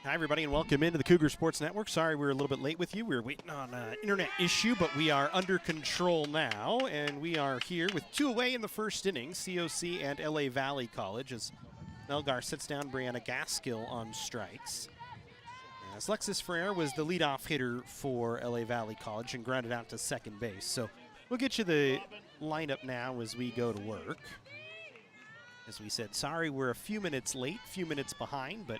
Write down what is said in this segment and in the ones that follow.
Hi, everybody, and welcome into the Cougar Sports Network. Sorry we're a little bit late with you. We were waiting on an internet issue, but we are under control now, and we are here with two away in the first inning, COC and LA Valley College, as Melgar sits down Brianna Gaskill on strikes. As Lexus Ferrer was the leadoff hitter for LA Valley College and grounded out to second base. So we'll get you the lineup now as we go to work. As we said, sorry we're a few minutes late, few minutes behind, but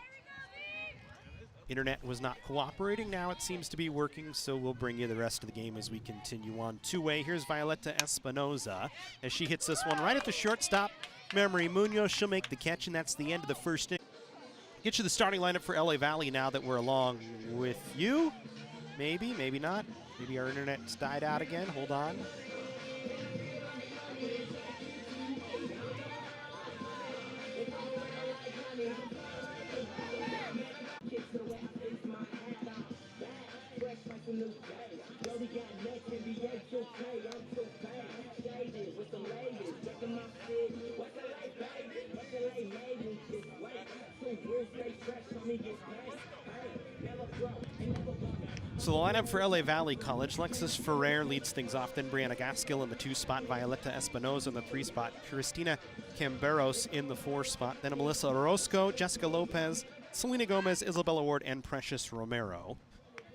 internet was not cooperating. Now it seems to be working, so we'll bring you the rest of the game as we continue on. Two-way, here's Violeta Espinoza as she hits this one right at the shortstop. Memory Munoz, she'll make the catch, and that's the end of the first inning. Get you the starting lineup for LA Valley now that we're along with you. Maybe, maybe not. Maybe our internet's died out again. Hold on. So the lineup for LA Valley College, Lexus Ferrer leads things off, then Brianna Gaskill in the 2 spot, Violeta Espinoza in the 3 spot, Cristina Camberos in the 4 spot, then Melissa Orozco, Jessica Lopez, Selena Gomez, Isabella Ward, and Precious Romero.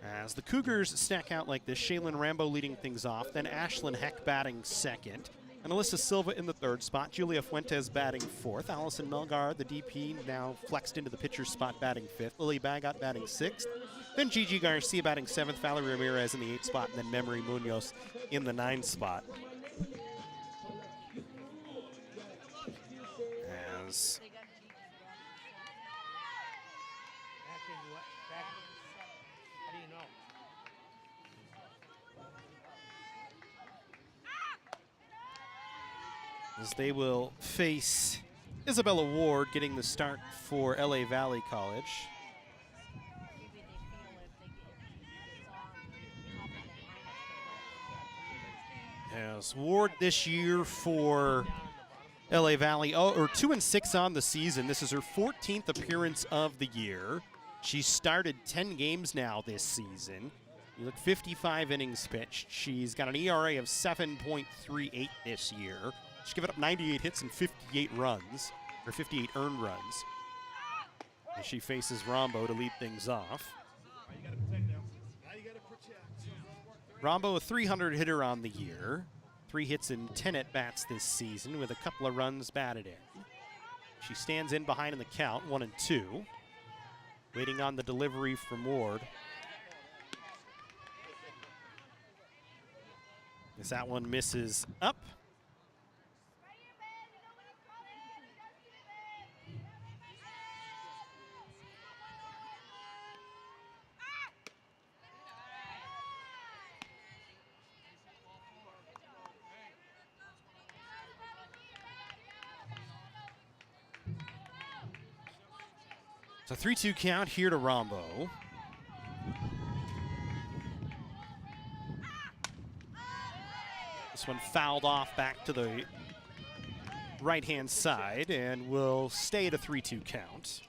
As the Cougars stack out like this, Shaylin Rambo leading things off, then Ashlyn Heck batting second, and Alyssa Silva in the 3rd spot, Julia Fuentes batting 4th, Allison Melgar, the DP, now flexed into the pitcher's spot batting 5th, Lily Bagot batting 6th, then Gigi Garcia batting 7th, Valerie Ramirez in the 8th spot, and then Memory Munoz in the 9th spot. As they will face Isabella Ward getting the start for LA Valley College. As Ward this year for LA Valley, 2-6 on the season. This is her 14th appearance of the year. She's started 10 games now this season. You look 55 innings pitched. She's got an ERA of 7.38 this year. She's given up 98 hits and 58 runs, or 58 earned runs. As she faces Rombo to lead things off. Rombo, a 300 hitter on the year. 3 hits and 10 at-bats this season with a couple of runs batted in. She stands in behind in the count, 1-2. Waiting on the delivery from Ward. As that one misses up. It's a 3-2 count here to Rombo. This one fouled off back to the right-hand side and will stay at a 3-2 count.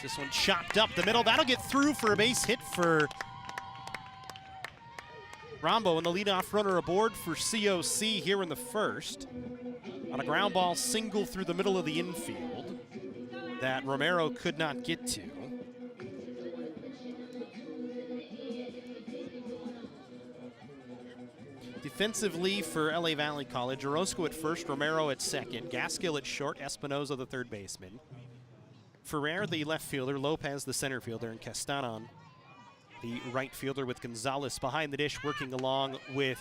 This one chopped up the middle. That'll get through for a base hit for Rombo, and the leadoff runner aboard for COC here in the first. On a ground ball single through the middle of the infield that Romero could not get to. Defensively for LA Valley College, Orozco at first, Romero at second, Gaskill at short, Espinoza the third baseman. Ferrer, the left fielder, Lopez, the center fielder, and Castanon, the right fielder, with Gonzalez behind the dish working along with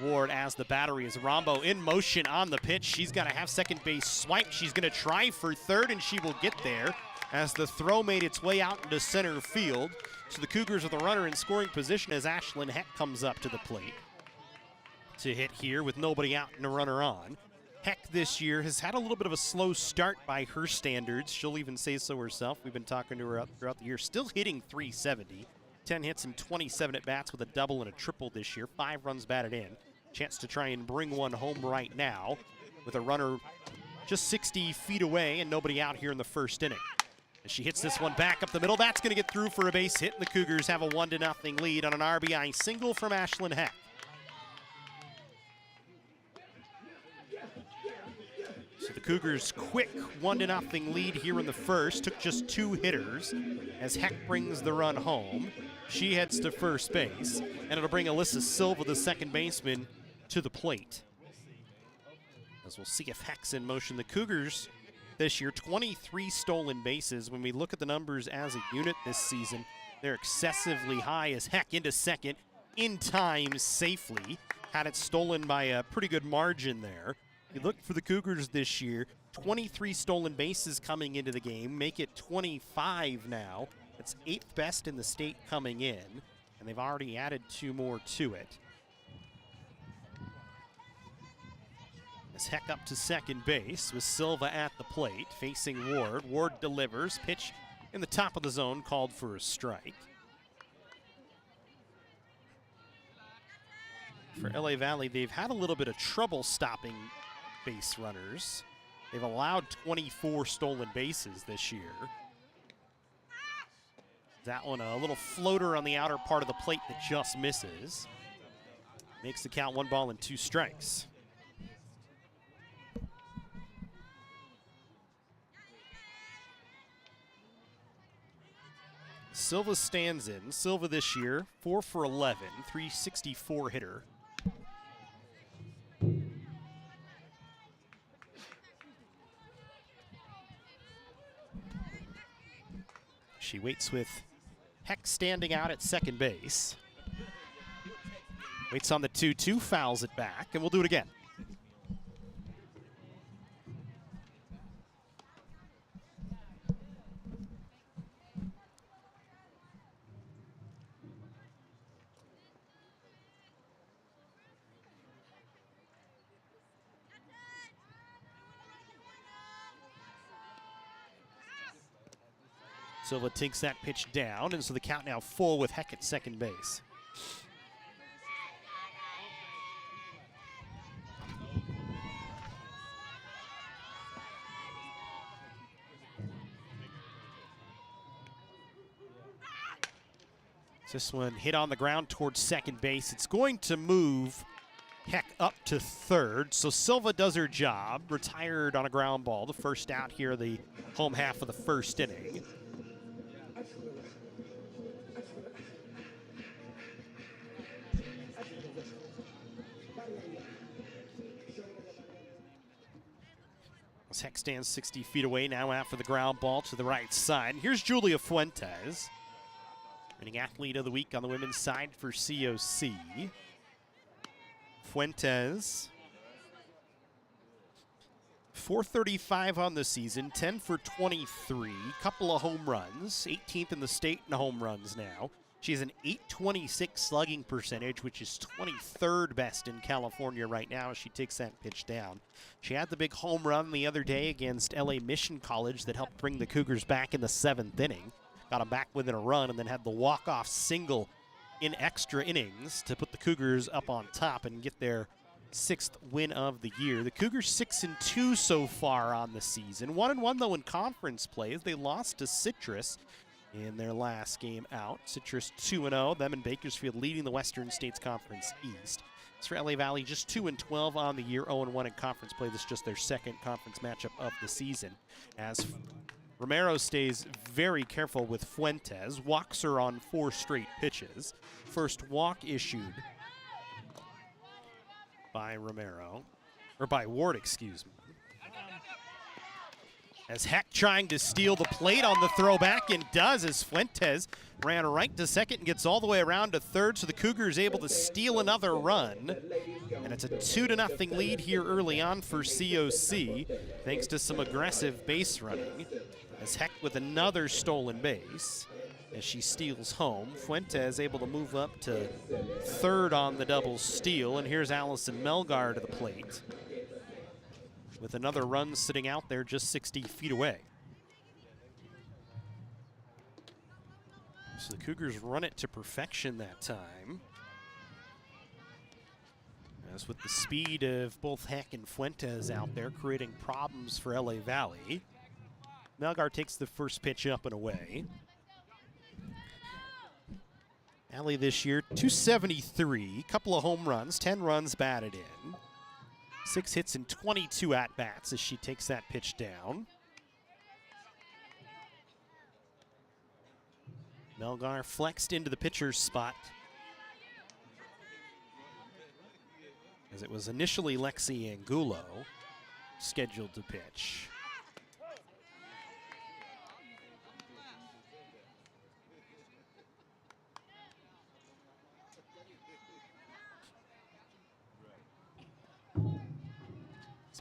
Ward as the battery. Is Rombo in motion on the pitch. She's got to have second base swipe. She's going to try for third, and she will get there as the throw made its way out into center field. So the Cougars with a runner in scoring position as Ashlyn Heck comes up to the plate to hit here with nobody out and a runner on. Heck this year has had a little bit of a slow start by her standards. She'll even say so herself. We've been talking to her throughout the year. Still hitting .370. 10 hits and 27 at-bats with a double and a triple this year. 5 runs batted in. Chance to try and bring one home right now with a runner just 60 feet away and nobody out here in the first inning. As she hits this one back up the middle, that's going to get through for a base hit, and the Cougars have a 1-0 lead on an RBI single from Ashlyn Heck. So the Cougars' quick 1-0 lead here in the first. Took just 2 hitters as Heck brings the run home. She heads to first base, and it'll bring Alyssa Silva, the second baseman, to the plate. As we'll see if Heck's in motion. The Cougars this year, 23 stolen bases. When we look at the numbers as a unit this season, they're excessively high as Heck into second in time safely. Had it stolen by a pretty good margin there. You look for the Cougars this year, 23 stolen bases coming into the game, make it 25 now. That's 8th best in the state coming in, and they've already added 2 more to it. As Heck up to second base with Silva at the plate, facing Ward. Ward delivers, pitch in the top of the zone, called for a strike. For LA Valley, they've had a little bit of trouble stopping base runners. They've allowed 24 stolen bases this year. That one a little floater on the outer part of the plate that just misses. Makes the count 1 ball and 2 strikes. Silva stands in. Silva this year, 4 for 11, 364 hitter. She waits with Heck standing out at second base. Waits on the 2-2, fouls it back, and we'll do it again. Silva takes that pitch down, and so the count now full with Heck at second base. This one hit on the ground towards second base. It's going to move Heck up to third, so Silva does her job. Retired on a ground ball, the first out here, the home half of the first inning. Heck stands 60 feet away now after the ground ball to the right side. Here's Julia Fuentes, winning athlete of the week on the women's side for COC. Fuentes, 435 on the season, 10 for 23, couple of home runs, 18th in the state in home runs now. She has an .826 slugging percentage, which is 23rd best in California right now as she takes that pitch down. She had the big home run the other day against LA Mission College that helped bring the Cougars back in the 7th inning. Got them back within a run and then had the walk-off single in extra innings to put the Cougars up on top and get their 6th win of the year. The Cougars 6-2 so far on the season. 1-1 though in conference play as they lost to Citrus in their last game out. Citrus 2-0, them and Bakersfield leading the Western States Conference East. As for LA Valley, just 2-12 on the year, 0-1 in conference play. This is just their second conference matchup of the season. As Romero stays very careful with Fuentes, walks her on 4 straight pitches. First walk issued by Romero, or by Ward, excuse me. As Heck trying to steal the plate on the throwback, and does, as Fuentes ran right to second and gets all the way around to third, so the Cougars able to steal another run. And it's a 2-0 lead here early on for COC, thanks to some aggressive base running. As Heck with another stolen base, as she steals home. Fuentes able to move up to third on the double steal, and here's Allison Melgar to the plate. with another run sitting out there just 60 feet away. So the Cougars run it to perfection that time. As with the speed of both Heck and Fuentes out there creating problems for LA Valley. Melgar takes the first pitch up and away. Alley this year, 273, couple of home runs, 10 runs batted in. 6 hits and 22 at-bats as she takes that pitch down. Melgar flexed into the pitcher's spot, as it was initially Lexi Angulo scheduled to pitch.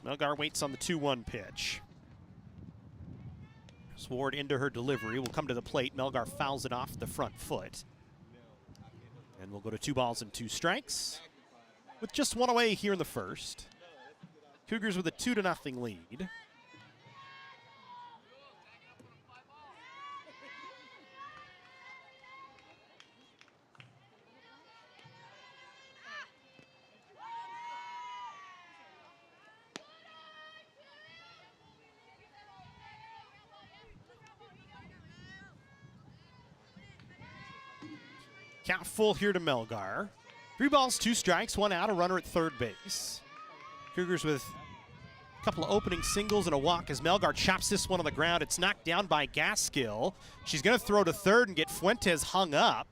Melgar waits on the 2-1 pitch. Sward into her delivery, will come to the plate. Melgar fouls it off the front foot. And we'll go to 2 balls and 2 strikes. With just 1 away here in the first. Cougars with a 2-0 lead. Count full here to Melgar. 3 balls, 2 strikes, 1 out, a runner at third base. Cougars with a couple of opening singles and a walk as Melgar chops this one on the ground. It's knocked down by Gaskill. She's going to throw to third and get Fuentes hung up.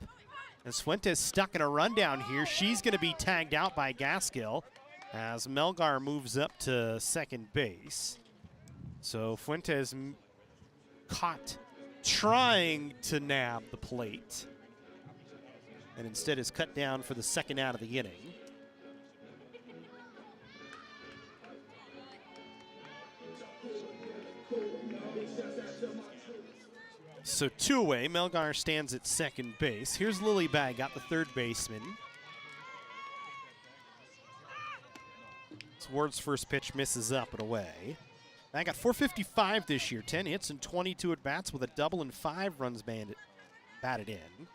As Fuentes stuck in a rundown here, she's going to be tagged out by Gaskill as Melgar moves up to second base. So Fuentes caught trying to nab the plate, and instead is cut down for the second out of the inning. So 2 away, Melgar stands at second base. Here's Lily Bag, got the third baseman. Ward's first pitch misses up and away. Bag got 455 this year, 10 hits and 22 at bats with a double and 5 runs batted in.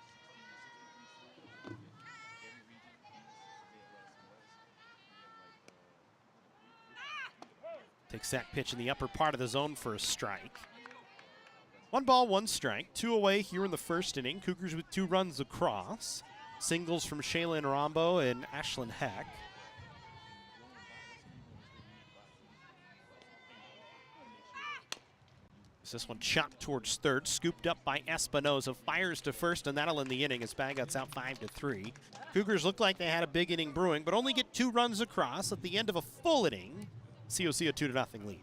Takes that pitch in the upper part of the zone for a strike. 1 ball, 1 strike. 2 away here in the first inning. Cougars with 2 runs across. Singles from Shaylin Rombo and Ashlyn Heck. This one chopped towards third, scooped up by Espinoza, fires to first, and that'll end the inning as Bagut's out 5-3. Cougars look like they had a big inning brewing, but only get 2 runs across at the end of a full inning. COC a 2-0 lead.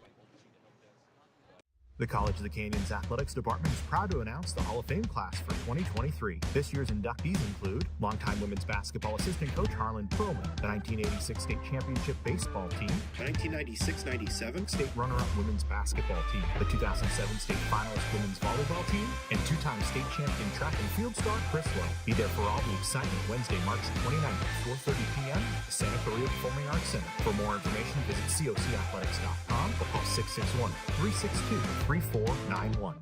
The College of the Canyons Athletics Department is proud to announce the Hall of Fame class for 2023. This year's inductees include longtime women's basketball assistant coach Harlan Perlman, the 1986 state championship baseball team, 1996-97 state runner-up women's basketball team, the 2007 state finalist women's volleyball team, and 2-time state champion track and field star Chris Lowe. Be there for all the excitement Wednesday, March 29th at 4:30 p.m. at the Santa Maria Performing Arts Center. For more information, visit cocathletics.com or call 661-362-3491.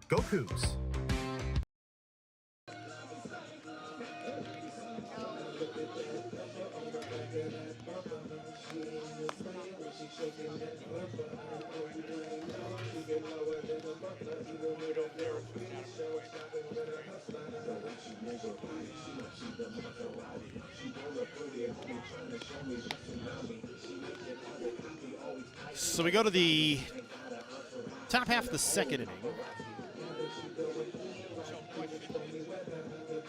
Go Cougs! So we go to the top half of the second inning.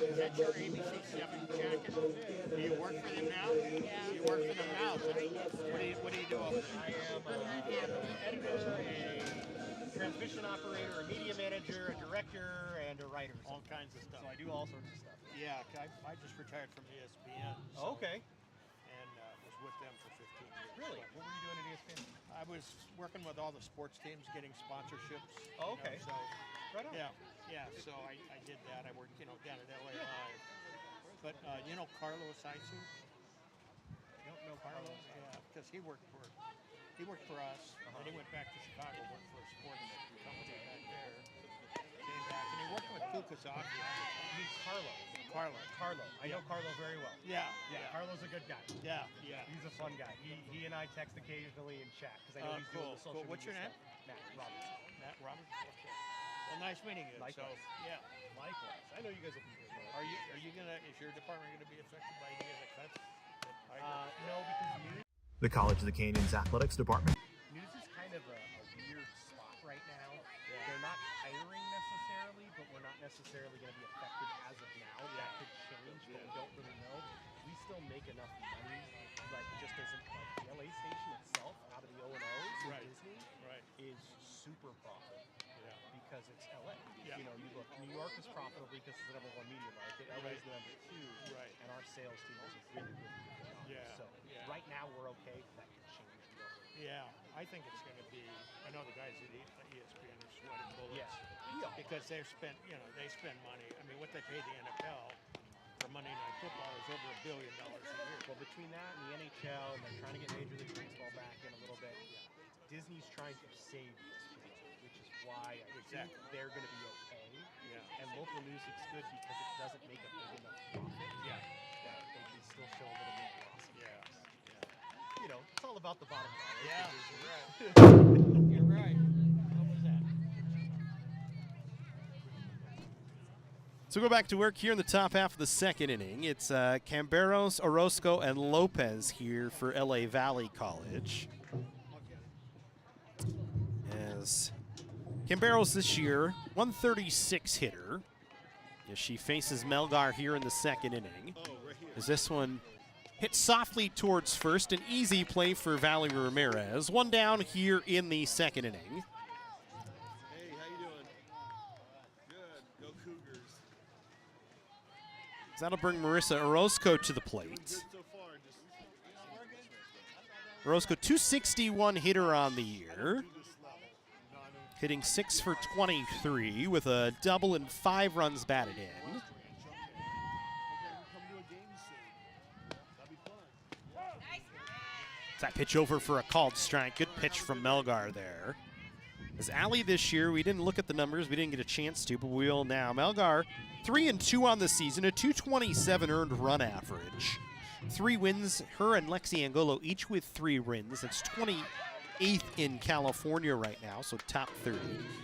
Is that your ABC7 jacket? Do you work for them now? Yeah. You work for them now, so what do you do? I am an editor, a transmission operator, a media manager, a director, and a writer. All kinds of stuff. So I do all sorts of stuff. Yeah, I just retired from ESPN. So, okay. And was with them for 15 years. Really? What were you doing at ESPN? I was working with all the sports teams, getting sponsorships. Oh, okay. So, right on. Yeah. So I did that. I worked, down at LA Live. But Carlos Aisu? You don't know Carlos? Yeah, because he worked for He worked for us, and he went back to Chicago, worked for a sports company back there. Came back, and he worked with Kukasaki. He's Carlo. Carlo. I know Carlo very well. Yeah. Carlo's a good guy. Yeah. He's a fun guy. He and I text occasionally and chat because I know he's doing the social What's your media name? stuff. Matt Roberts. Matt Roberts. Okay. Well, nice meeting you. Likewise. So, yeah. Likewise. I know you guys will be good. Are you gonna? Is your department gonna be affected by any of the cuts? No, because news The College of the Canyons Athletics Department. is kind of a weird spot right now. They're not hiring necessarily, but we're not necessarily going to be affected as of now. That could change, but we don't really know. We still make enough money, like just as the LA station itself, out of the O&Os in Disney, is super profitable. Because it's LA. Yeah. You know, you look, New York is profitable because it's the #1 media market. LA is the #2, and our sales team is really good. So right now we're okay. That could change. Yeah, I think it's going to be. I know the guys at ESPN are sweating bullets. Because they spend money. I mean, what they pay the NFL for Monday Night Football is over $1 billion a year. Well, between that and the NHL, and they're trying to get Major League Baseball back in a little bit. Disney's trying to save ESPN, which is why I think they're going to be okay. And local music's good because it doesn't make a big enough profit. That they can still show a little bit of loss. You know, it's all about the bottom line. You're right. What was that? So go back to work here in the top half of the second inning. It's Camberos, Orozco, and Lopez here for LA Valley College. As Camberos this year, 136 hitter. As she faces Melgar here in the second inning. As this one hit softly towards first, an easy play for Valerie Ramirez. One down here in the second inning. Hey, how you doing? Good. Go Cougars. That'll bring Marissa Orozco to the plate. Good so far. Orozco, 261 hitter on the year. Hitting 6 for 23 with a double and 5 runs batted in. That pitch over for a called strike. Good pitch from Melgar there. As Allie this year, we didn't look at the numbers. We didn't get a chance to, but we will now. Melgar, 3-2 on the season, a 227 earned run average. 3 wins, her and Lexi Angolo each with 3 wins. That's 28th in California right now, so top 30.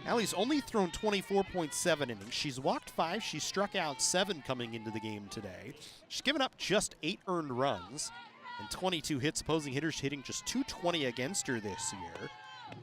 Allie's only thrown 24.7 innings. She's walked 5. She struck out 7 coming into the game today. She's given up just 8 earned runs and 22 hits. Opposing hitters hitting just 220 against her this year.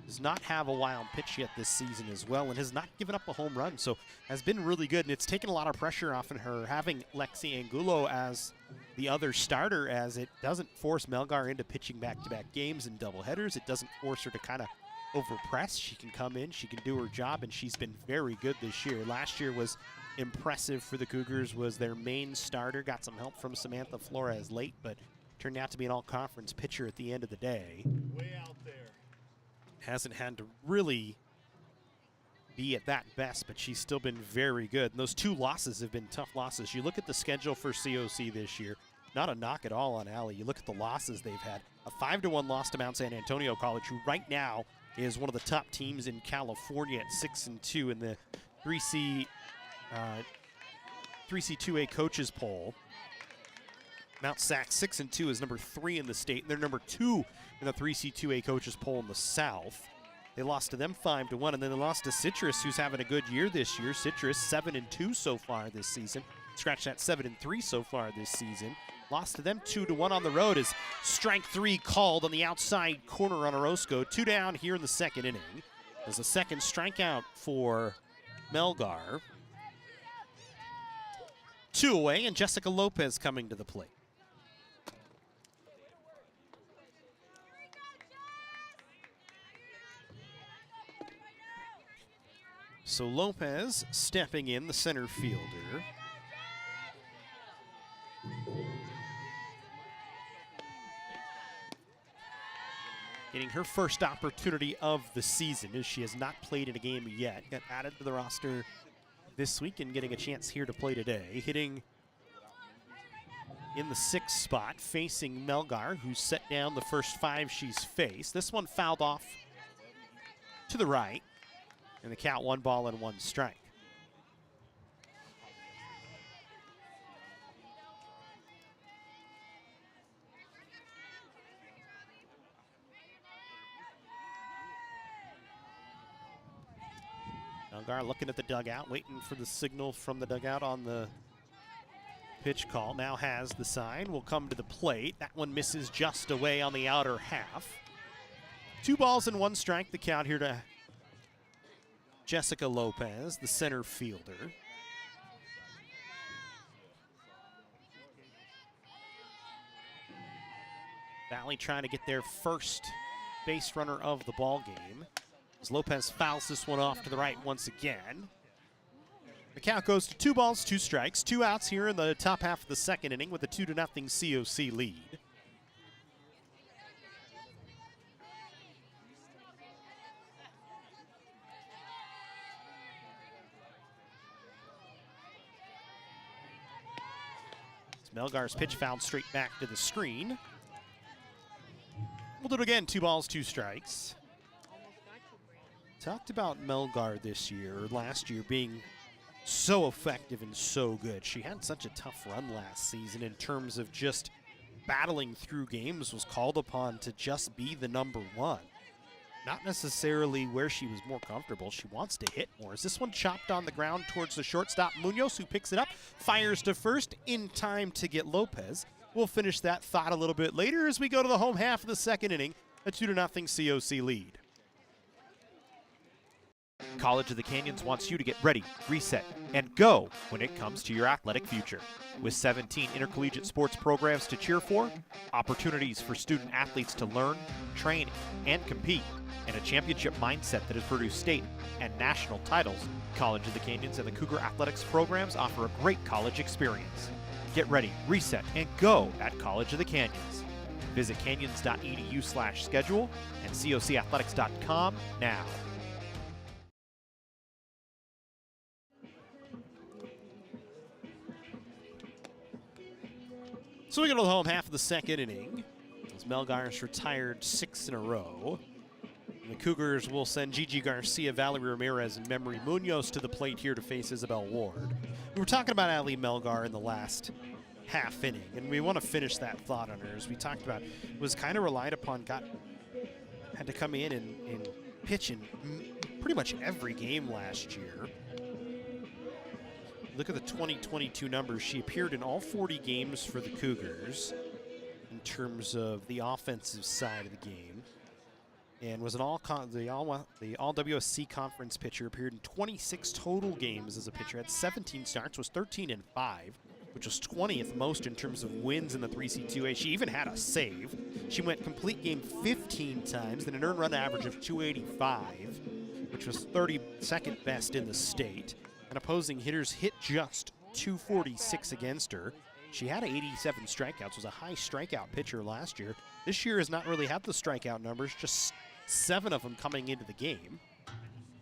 Does not have a wild pitch yet this season as well, and has not given up a home run, so has been really good. And it's taken a lot of pressure off of her having Lexi Angulo as the other starter, as it doesn't force Melgar into pitching back-to-back games and doubleheaders. It doesn't force her to kind of overpress. She can come in, she can do her job, and she's been very good this year. Last year was impressive for the Cougars, was their main starter. Got some help from Samantha Flores late, but turned out to be an all-conference pitcher at the end of the day. Way out there. Hasn't had to really be at that best, but she's still been very good. And those 2 losses have been tough losses. You look at the schedule for COC this year, not a knock at all on Allie. You look at the losses they've had. A 5-1 loss to Mount San Antonio College, who right now is one of the top teams in California at 6-2 in the 3C2A coaches poll. Mount Sac 6-2 is number 3 in the state, and they're number 2 in the 3C2A coaches poll in the South. They lost to them 5-1, and then they lost to Citrus, who's having a good year this year. Citrus 7-2 so far this season. Scratch that, 7-3 so far this season. Lost to them 2-1 on the road as strike 3 called on the outside corner on Orozco. 2 down here in the second inning. There's a second strikeout for Melgar. 2 away, and Jessica Lopez coming to the plate. So Lopez stepping in, the center fielder. Getting her first opportunity of the season, as she has not played in a game yet. Got added to the roster this week and getting a chance here to play today. Hitting in the 6th spot, facing Melgar, who set down the first 5 she's faced. This one fouled off to the right, and the count 1 ball and 1 strike. Melgar looking at the dugout, waiting for the signal from the dugout on the pitch call. Now has the sign, will come to the plate. That one misses just away on the outer half. 2 balls and 1 strike, the count here to Jessica Lopez, the center fielder. Valley trying to get their first base runner of the ball game, as Lopez fouls this one off to the right once again. The count goes to 2 balls, 2 strikes, 2 outs here in the top half of the 2nd inning with a 2-0 COC lead. Melgar's pitch fouled straight back to the screen. We'll do it again, 2 balls, 2 strikes. Talked about Melgar this year, or last year, being so effective and so good. She had such a tough run last season in terms of just battling through games, was called upon to just be the number 1. Not necessarily where she was more comfortable. She wants to hit more. Is this one chopped on the ground towards the shortstop, Munoz, who picks it up, fires to first in time to get Lopez. We'll finish that thought a little bit later as we go to the home half of the 2nd inning, a 2-0 COC lead. College of the Canyons wants you to get ready, reset, and go when it comes to your athletic future. With 17 intercollegiate sports programs to cheer for, opportunities for student athletes to learn, train, and compete, and a championship mindset that has produced state and national titles, College of the Canyons and the Cougar Athletics programs offer a great college experience. Get ready, reset, and go at College of the Canyons. Visit canyons.edu/schedule and cocathletics.com now. So we go to the home half of the 2nd inning, as Melgar's retired 6 in a row. And the Cougars will send Gigi Garcia, Valerie Ramirez, and Memory Munoz to the plate here to face Isabel Ward. We were talking about Ali Melgar in the last half inning, and we want to finish that thought on her. As we talked about, was kind of relied upon, had to come in and pitch in pretty much every game last year. Look at the 2022 numbers. She appeared in all 40 games for the Cougars in terms of the offensive side of the game, and was an all WSC conference pitcher. Appeared in 26 total games as a pitcher. Had 17 starts. Was 13-5, which was 20th most in terms of wins in the 3C2A. She even had a save. She went complete game 15 times, and an earned run average of 285, which was 32nd best in the state. And opposing hitters hit just 246 against her. She had 87 strikeouts, was a high strikeout pitcher last year. This year has not really had the strikeout numbers, just 7 of them coming into the game,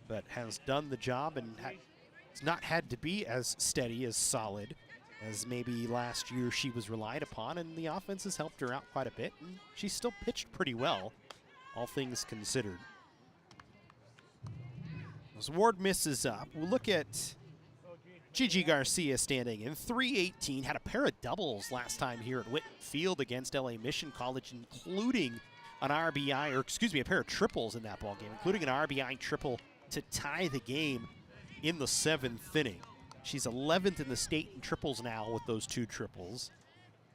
but has done the job and has not had to be as steady, as solid as maybe last year she was relied upon, and the offense has helped her out quite a bit, and she's still pitched pretty well, all things considered. As Ward misses up, we'll look at Gigi Garcia standing in. 318, had a pair of doubles last time here at Whitten Field against LA Mission College, including an RBI, or excuse me, a pair of triples in that ball game, including an RBI triple to tie the game in the 7th inning. She's 11th in the state in triples now with those 2 triples.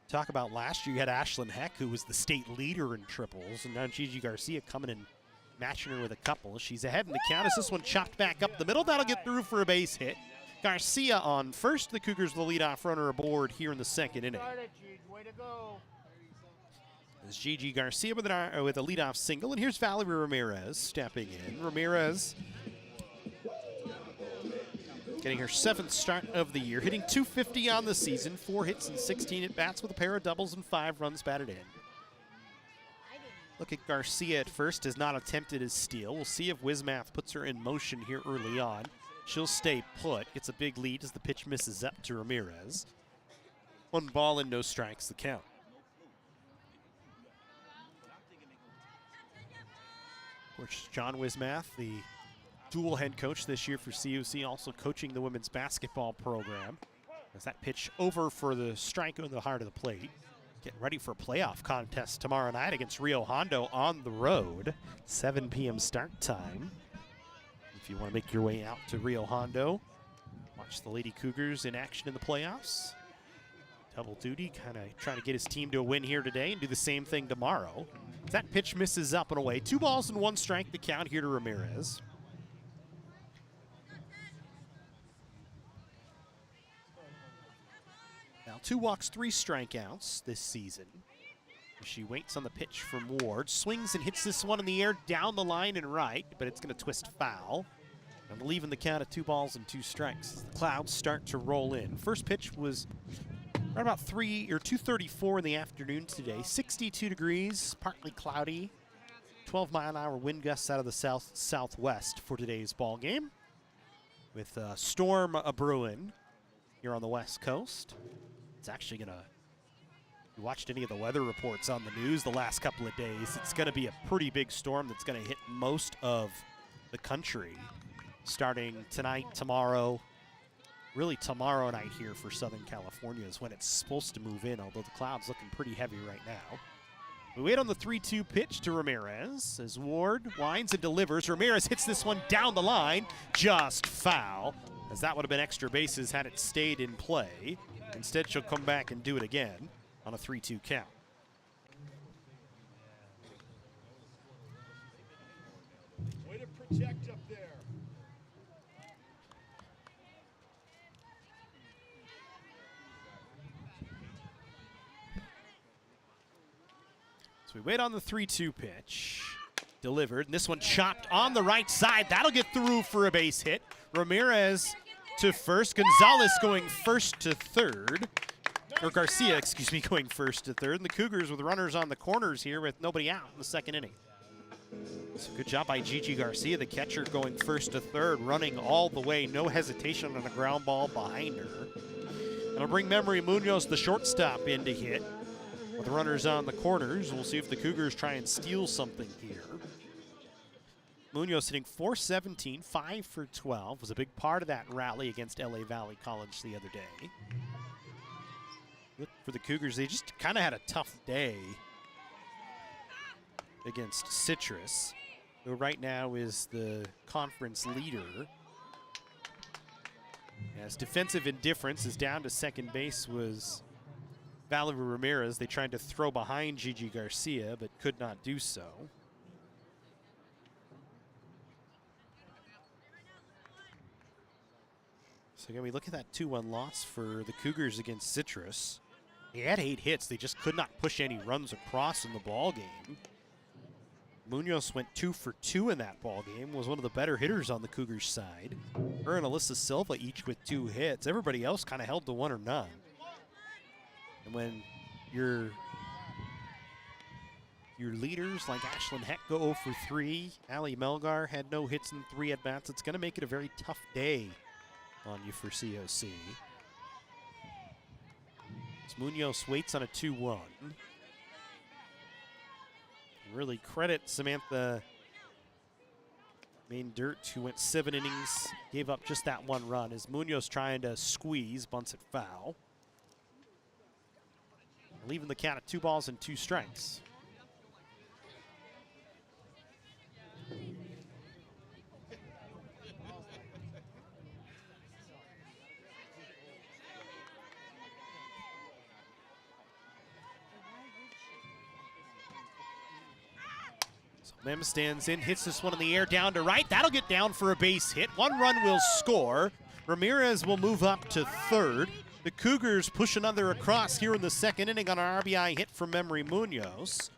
Talk about last year, you had Ashlyn Heck, who was the state leader in triples, and now Gigi Garcia coming in, matching her with a couple. She's ahead in the count as this one chopped back up the middle. That'll get through for a base hit. Garcia on first. The Cougars the leadoff runner aboard here in the 2nd inning. Way to go. As Gigi Garcia with a leadoff single, and here's Valerie Ramirez stepping in. Ramirez getting her 7th start of the year, hitting .250 on the season, 4 hits and 16 at-bats with a pair of doubles and 5 runs batted in. Look at Garcia at first, has not attempted his steal. We'll see if Wismath puts her in motion here early on. She'll stay put, gets a big lead as the pitch misses up to Ramirez. 1 ball and no strikes, the count. Of course, John Wismath, the dual head coach this year for COC, also coaching the women's basketball program. As that pitch over for the strike in the heart of the plate. Getting ready for a playoff contest tomorrow night against Rio Hondo on the road. 7 p.m. start time. If you want to make your way out to Rio Hondo, watch the Lady Cougars in action in the playoffs. Double duty, kind of trying to get his team to a win here today and do the same thing tomorrow. That pitch misses up and away. 2 balls and 1 strike, the count here to Ramirez. Now 2 walks, 3 strikeouts this season. She waits on the pitch from Ward, swings and hits this one in the air down the line and right, but it's going to twist foul. And leaving the count at 2 balls and 2 strikes as the clouds start to roll in. First pitch was right about 2:34 in the afternoon today. 62 degrees, partly cloudy. 12-mile-an-hour wind gusts out of the south-southwest for today's ball game, with a storm a-brewing here on the West Coast. It's actually going to, if you watched any of the weather reports on the news the last couple of days, it's going to be a pretty big storm that's going to hit most of the country starting tonight, tomorrow. Really tomorrow night here for Southern California is when it's supposed to move in, although the cloud's looking pretty heavy right now. We wait on the 3-2 pitch to Ramirez as Ward winds and delivers. Ramirez hits this one down the line, just foul, as that would have been extra bases had it stayed in play. Instead, she'll come back and do it again on a 3-2 count. Way to protect up there. So we wait on the 3-2 pitch. Delivered, and this one chopped on the right side. That'll get through for a base hit. Ramirez to first. Gonzalez going first to third. Or Garcia, excuse me, going first to third. And the Cougars with runners on the corners here with nobody out in the second inning. So good job by Gigi Garcia, the catcher, going first to third, running all the way, no hesitation on a ground ball behind her. It'll bring Memory Munoz, the shortstop, in to hit. With runners on the corners, we'll see if the Cougars try and steal something here. Munoz hitting .417, 5 for 12, was a big part of that rally against LA Valley College the other day. Look for the Cougars, they just kind of had a tough day against Citrus, who right now is the conference leader. As defensive indifference is down to second base was Valerie Ramirez. They tried to throw behind Gigi Garcia, but could not do so. So again, we look at that 2-1 loss for the Cougars against Citrus. They had 8 hits. They just could not push any runs across in the ball game. Munoz went 2 for 2 in that ball game, was one of the better hitters on the Cougars side. Her and Alyssa Silva each with 2 hits. Everybody else kind of held to 1 or none. And when your leaders like Ashlyn Heck go 0 for 3, Allie Melgar had no hits in 3 at-bats, it's going to make it a very tough day on you for COC. As Munoz waits on a 2-1. Really credit Samantha Main Dirt, who went 7 innings, gave up just that 1 run, as Munoz trying to squeeze, bunts it foul. Leaving the count at 2 balls and 2 strikes. So Mem stands in, hits this one in the air down to right. That'll get down for a base hit. 1 run will score. Ramirez will move up to third. The Cougars push another across here in the second inning on an RBI hit from Memory Munoz.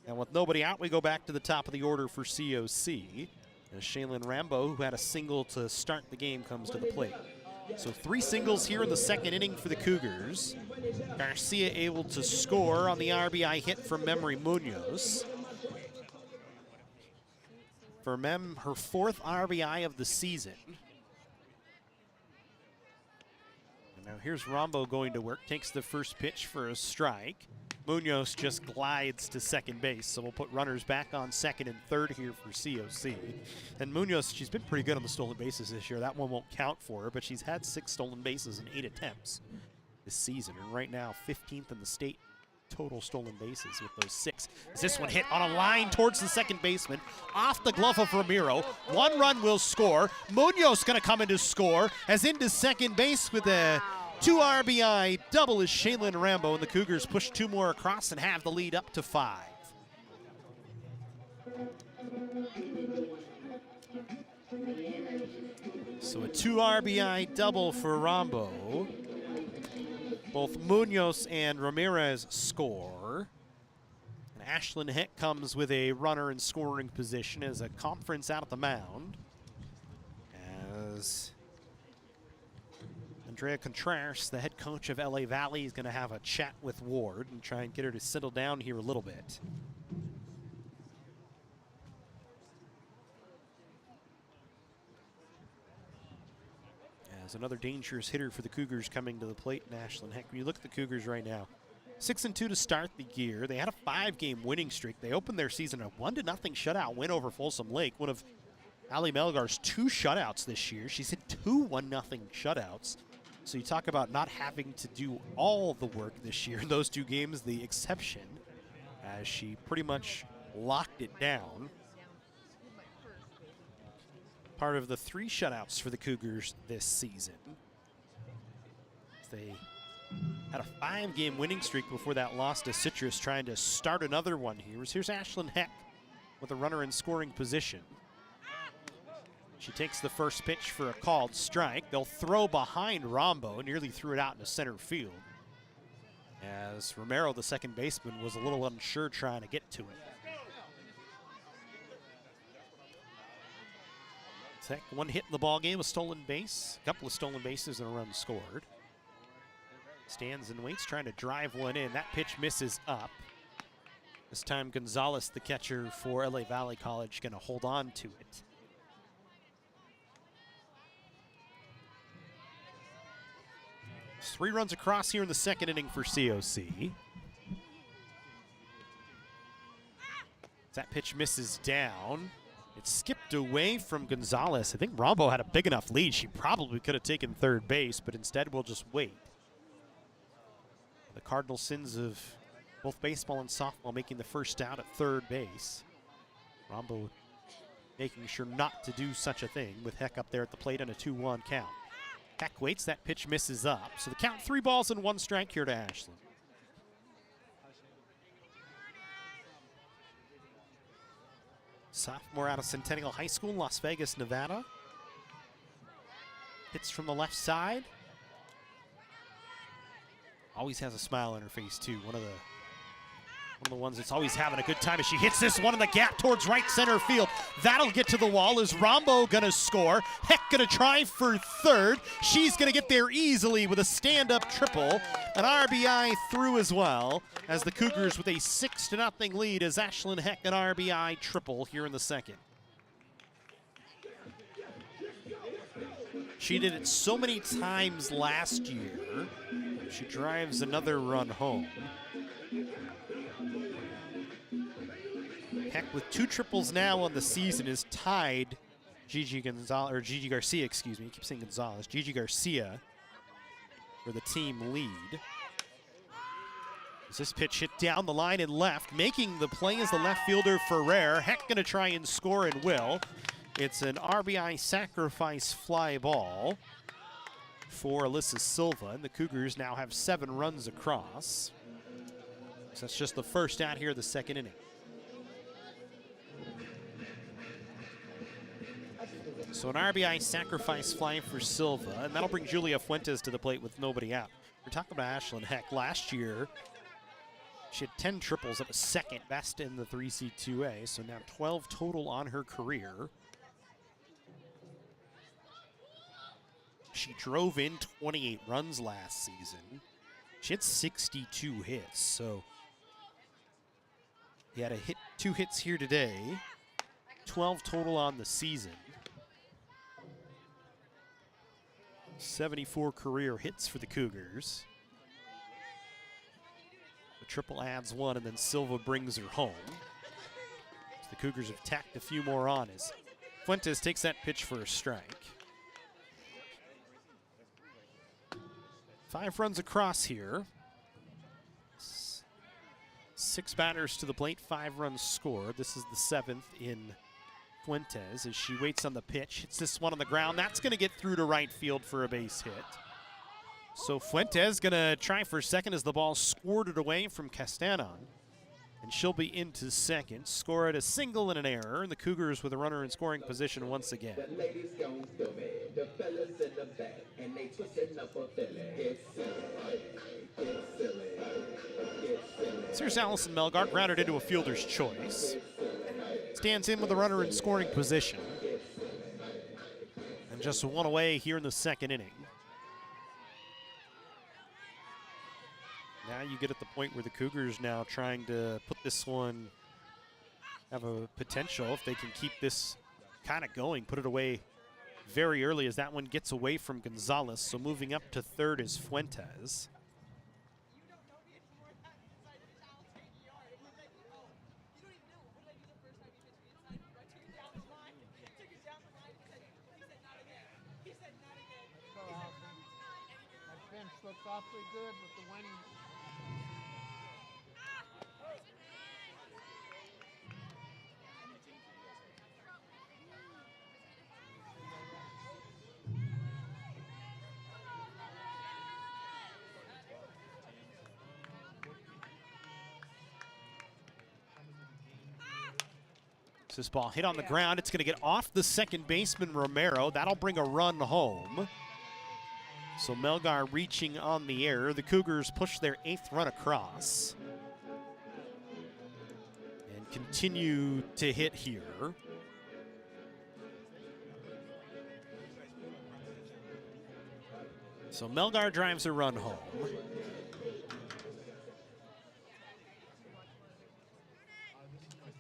And with nobody out, we go back to the top of the order for COC. As Shaylin Rambo, who had a single to start the game, comes to the plate. So 3 singles here in the second inning for the Cougars. Garcia able to score on the RBI hit from Memory Munoz. For Mem, her 4th RBI of the season. Now here's Rombo going to work, takes the first pitch for a strike. Munoz just glides to second base, so we'll put runners back on second and third here for COC. And Munoz, she's been pretty good on the stolen bases this year. That one won't count for her, but she's had 6 stolen bases in 8 attempts this season. And right now, 15th in the state total stolen bases with those 6. As this one hit on a line towards the second baseman, off the glove of Ramiro. 1 run will score. Munoz going to come in to score, as into second base with a 2 RBI double is Shaylin Rambo, and the Cougars push 2 more across and have the lead up to 5. So a 2 RBI double for Rambo. Both Munoz and Ramirez score. And Ashlyn Heck comes with a runner in scoring position as a conference out at the mound. As Andrea Contreras, the head coach of LA Valley, is going to have a chat with Ward and try and get her to settle down here a little bit. As another dangerous hitter for the Cougars coming to the plate in Ashlyn Heck. When you look at the Cougars right now, 6-2 to start the year. They had a 5-game winning streak. They opened their season a 1-0 shutout win over Folsom Lake, one of Ali Melgar's 2 shutouts this year. She's hit 2 1-0 shutouts. So you talk about not having to do all the work this year in those 2 games, the exception, as she pretty much locked it down. Part of the 3 shutouts for the Cougars this season. They had a 5-game winning streak before that loss to Citrus, trying to start another one here. Here's Ashlyn Heck with a runner in scoring position. She takes the first pitch for a called strike. They'll throw behind Rombo, nearly threw it out into center field, as Romero, the second baseman, was a little unsure trying to get to it. Heck, 1 hit in the ball game, a stolen base, a couple of stolen bases and a run scored. Stands and waits, trying to drive one in. That pitch misses up. This time Gonzalez, the catcher for LA Valley College, going to hold on to it. There's 3 runs across here in the second inning for COC. That pitch misses down. It skipped away from Gonzalez. I think Rombo had a big enough lead. She probably could have taken third base, but instead we'll just wait. The cardinal sins of both baseball and softball making the first out at third base. Rombo making sure not to do such a thing with Heck up there at the plate on a 2-1 count. Heck waits, that pitch misses up. So the count 3 balls and 1 strike here to Ashlyn. Sophomore out of Centennial High School, Las Vegas, Nevada. Hits from the left side. Always has a smile on her face too. One of the ones that's always having a good time as she hits this one in the gap towards right center field. That'll get to the wall. Is Rombo gonna score? Heck gonna try for third. She's gonna get there easily with a stand-up triple. An RBI through as well, as the Cougars with a 6-0 lead as Ashlyn Heck an RBI triple here in the second. She did it so many times last year. She drives another run home. Heck, with 2 triples now on the season, is tied Gigi Garcia, excuse me. I keep saying Gonzalez. Gigi Garcia for the team lead. As this pitch hit down the line and left, making the play is the left fielder Ferrer. Heck gonna try and score and will. It's an RBI sacrifice fly ball for Alyssa Silva, and the Cougars now have 7 runs across. So that's just the first out here of the second inning. So an RBI sacrifice fly for Silva, and that'll bring Julia Fuentes to the plate with nobody out. We're talking about Ashlyn Heck. Last year, she had 10 triples, that was second best in the 3C2A, so now 12 total on her career. She drove in 28 runs last season. She had 62 hits, so he had 2 hits here today. 12 total on the season. 74 career hits for the Cougars. The triple adds one, and then Silva brings her home. So the Cougars have tacked a few more on as Fuentes takes that pitch for a strike. 5 runs across here. 6 batters to the plate, 5 runs scored. This is the 7th in Fuentes as she waits on the pitch. Hits this one on the ground. That's going to get through to right field for a base hit. So Fuentes going to try for second as the ball squirted away from Castanon. And she'll be into second. Score at a single and an error. And the Cougars with a runner in scoring position once again. So here's Allison Melgar, grounded into a fielder's choice. Stands in with a runner in scoring position. And just one away here in the second inning. Now you get at the point where the Cougars now trying to put this one, have a potential if they can keep this kind of going, put it away very early as that one gets away from Gonzalez. So moving up to third is Fuentes. That bench looks awfully good with the winning. This ball hit on the ground. It's going to get off the second baseman, Romero. That'll bring a run home. So Melgar reaching on the air. The Cougars push their 8th run across. And continue to hit here. So Melgar drives a run home.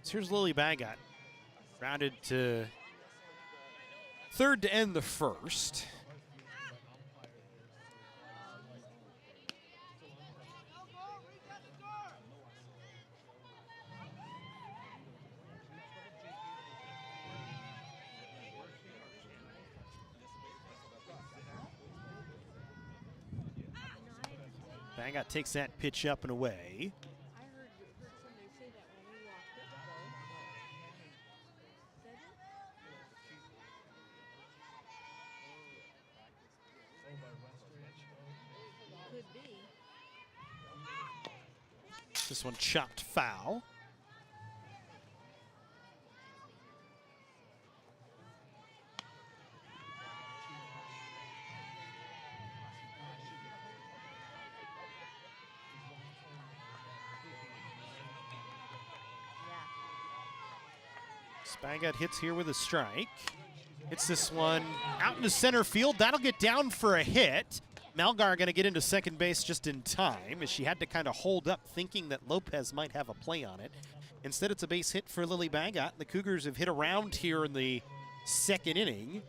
So here's Lily Bagot. Rounded to third to end the first. Bagot takes that pitch up and away. This one chopped foul. Spagat hits here with a strike. Hits this one out into center field. That'll get down for a hit. Melgar going to get into second base just in time as she had to kind of hold up thinking that Lopez might have a play on it. Instead, it's a base hit for Lily Bagot. The Cougars have hit around here in the second inning.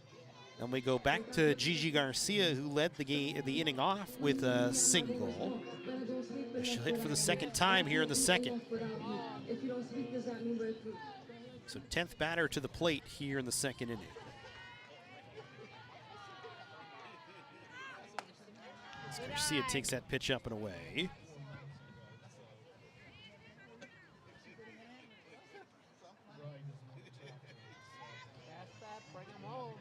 And we go back to Gigi Garcia, who led the inning off with a single. She'll hit for the second time here in the second. So 10th batter to the plate here in the second inning. Garcia takes that pitch up and away. Bring him home.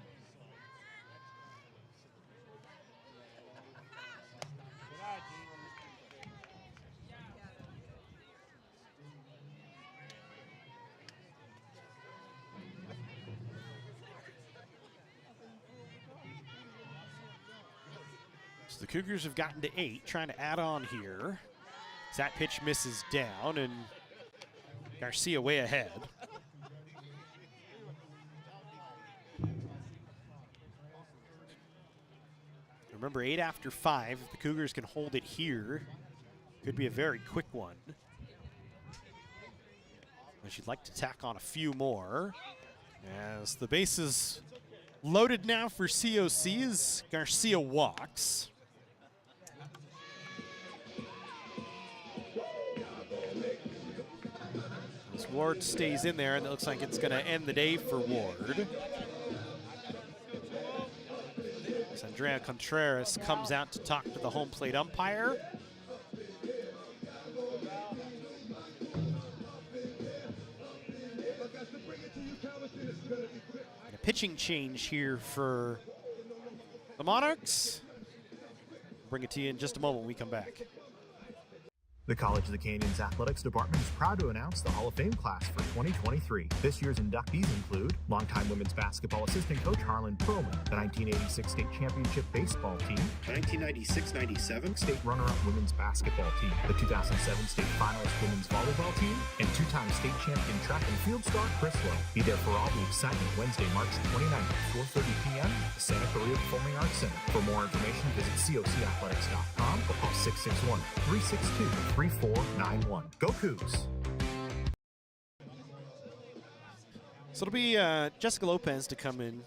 Good eye, So the Cougars have gotten to 8, trying to add on here. That pitch misses down, and Garcia way ahead. Remember, 8 after 5. If the Cougars can hold it here, could be a very quick one. And she'd like to tack on a few more, as the bases Loaded now for COC as Garcia walks. As Ward stays in there, and it looks like it's going to end the day for Ward. As Andrea Contreras comes out to talk to the home plate umpire. And a pitching change here for the Monarchs. Bring it to you in just a moment when we come back. The College of the Canyons Athletics Department is proud to announce the Hall of Fame class for 2023. This year's inductees include longtime women's basketball assistant coach Harlan Perlman, the 1986 state championship baseball team, 1996-97 state runner-up women's basketball team, the 2007 state finalist women's volleyball team, and two-time state champion track and field star Chris Lowe. Be there for all the excitement Wednesday, March 29th at 4:30 p.m. at the Santa Clarita Performing Arts Center. For more information, visit cocathletics.com or call 661-362-3491. Go Cougs! So it'll be Jessica Lopez to come in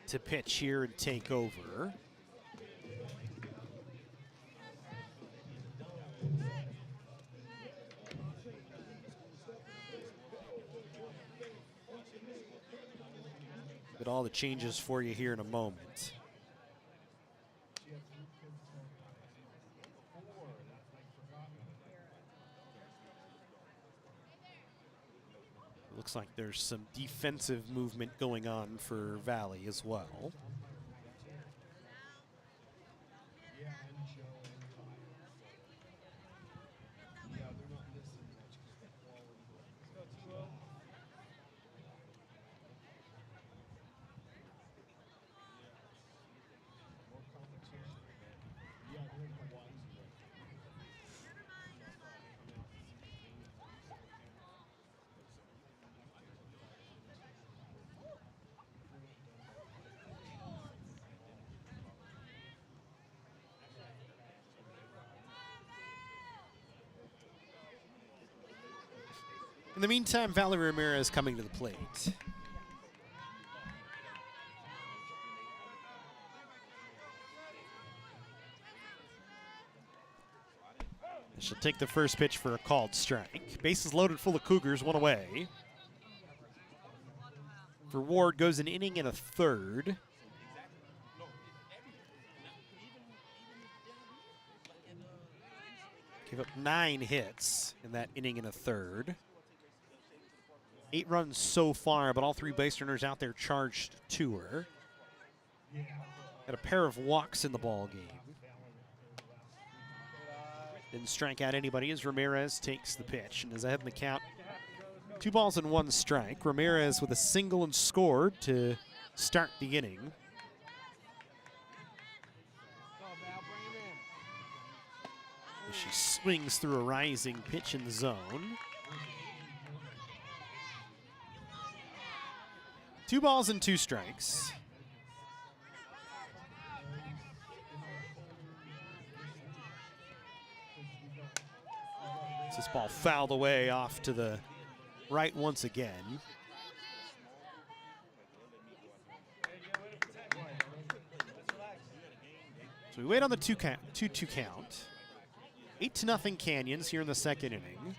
to pitch here and take over. Get all the changes for you here in a moment. Looks like there's some defensive movement going on for Valley as well. In the meantime, Valerie Ramirez coming to the plate. She'll take the first pitch for a called strike. Bases loaded full of Cougars, one away. For Ward, goes an inning and a third. Gave up 9 hits in that inning and a third. 8 runs so far, but all 3 base runners out there charged to her. Had a pair of walks in the ball game. Didn't strike out anybody as Ramirez takes the pitch. And as I have in the count, 2 balls and 1 strike. Ramirez with a single and scored to start the inning. As she swings through a rising pitch in the zone. 2 balls and 2 strikes. This ball fouled away off to the right once again. So we wait on the 2-2 count. 8-0 Canyons here in the second inning.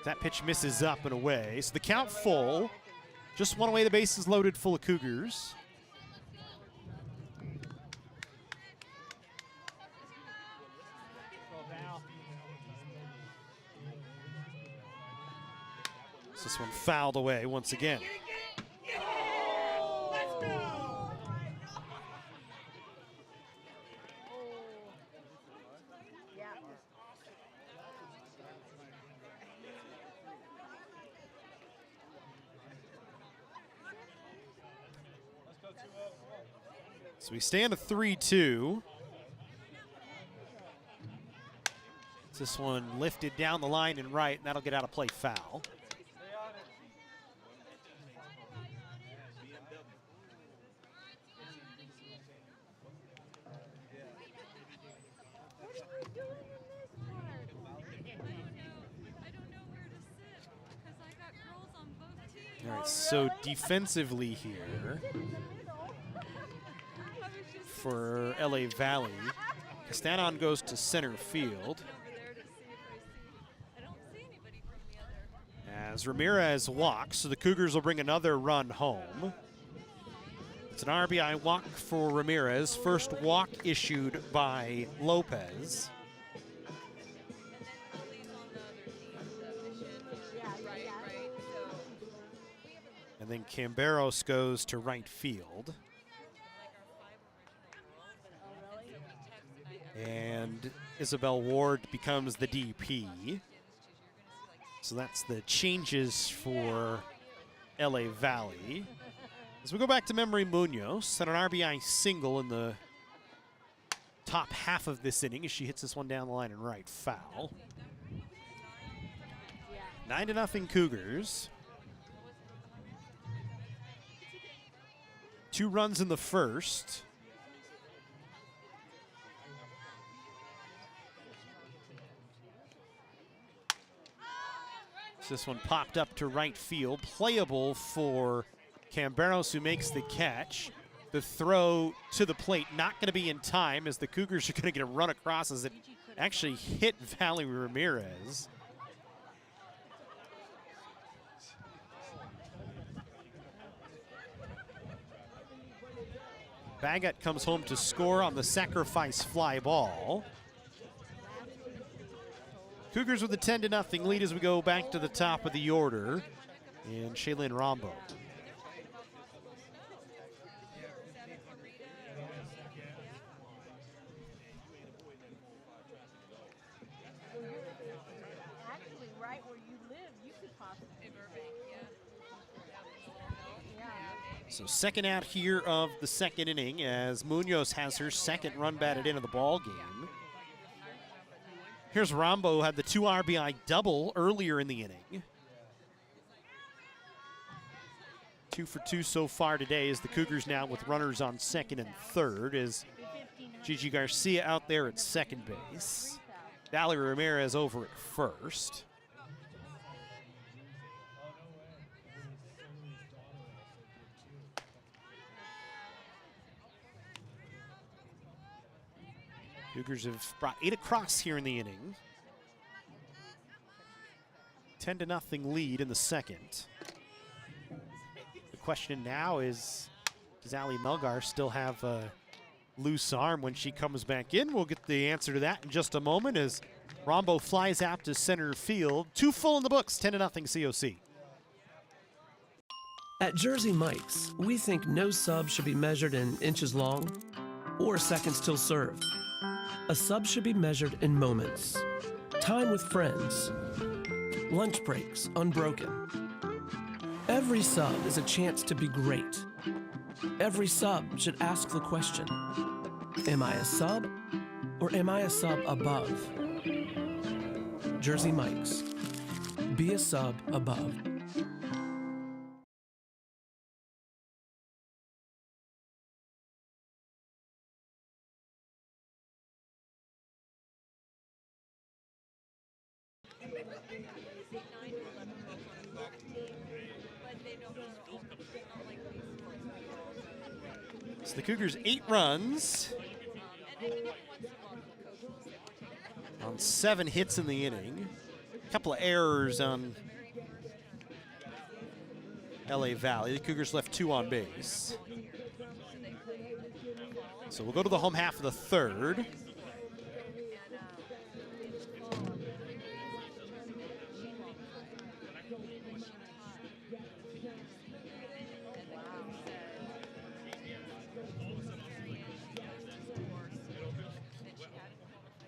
That pitch misses up and away. So the count full. Just one away, the bases loaded full of Cougars. So this one fouled away once again. So we stand a 3-2. This one lifted down the line and right, and that'll get out of play foul. All right, so defensively here for LA Valley, Castanon goes to center field. As Ramirez walks, so the Cougars will bring another run home. It's an RBI walk for Ramirez, first walk issued by Lopez. And then Camberos goes to right field. And Isabel Ward becomes the DP. So that's the changes for LA Valley. As we go back to Memory Munoz, and an RBI single in the top half of this inning as she hits this one down the line and right foul. 9-0 Cougars. 2 runs in the first. So this one popped up to right field, playable for Camberos, who makes the catch. The throw to the plate not going to be in time, as the Cougars are going to get a run across as it actually hit Valley Ramirez. Baggett comes home to score on the sacrifice fly ball. Cougars with a 10-0 lead as we go back to the top of the order. And Shaylin Rombo. Actually, right where you live, you could possibly. So second out here of the second inning as Munoz has her second run batted into the ball game. Here's Rombo, who had the 2 RBI double earlier in the inning. 2 for 2 so far today as the Cougars now with runners on second and third as Gigi Garcia out there at second base. Valerie Ramirez over at first. Cougars have brought 8 across here in the inning. 10-0 lead in the second. The question now is, does Ali Melgar still have a loose arm when she comes back in? We'll get the answer to that in just a moment as Rombo flies out to center field. 2 full in the books, 10-0 COC. At Jersey Mike's, we think no sub should be measured in inches long or seconds till served. A sub should be measured in moments. Time with friends. Lunch breaks unbroken. Every sub is a chance to be great. Every sub should ask the question, am I a sub or am I a sub above? Jersey Mike's. Be a sub above. So the Cougars 8 runs on 7 hits in the inning. A couple of errors on LA Valley. The Cougars left 2 on base. So we'll go to the home half of the third.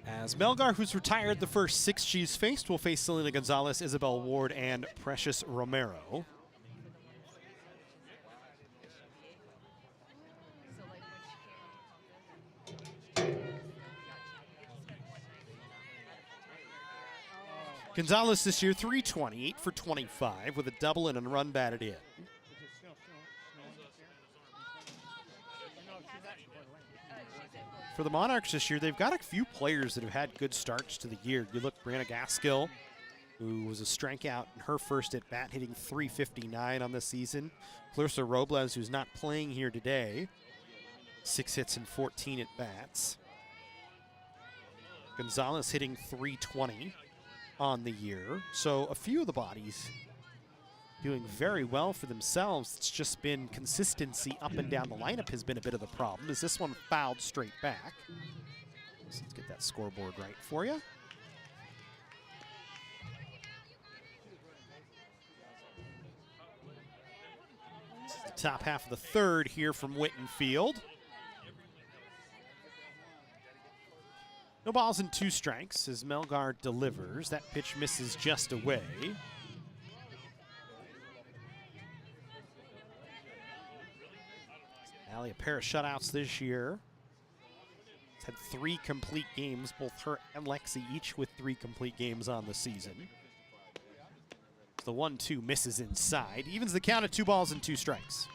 As Melgar, who's retired the first 6 she's faced, will face Selena Gonzalez, Isabel Ward, and Precious Romero. Gonzalez this year, 320, 8 for 25, with a double and a run batted in. For the Monarchs this year, they've got a few players that have had good starts to the year. You look, Brianna Gaskill who was a strikeout in her first at bat, hitting .359 on the season. Clarissa Robles, who's not playing here today, 6 hits and 14 at bats. Gonzalez hitting .320 on the year. So a few of the bodies doing very well for themselves. It's just been consistency up and down the lineup has been a bit of the problem. Is this one fouled straight back? So let's get that scoreboard right for you. The top half of the third here from Whitten Field. No balls and 2 strikes as Melgar delivers. That pitch misses just away. Allie, a pair of shutouts this year. She's had 3 complete games, both her and Lexi each with 3 complete games on the season. The 1-2 misses inside. Evens the count at 2 balls and 2 strikes.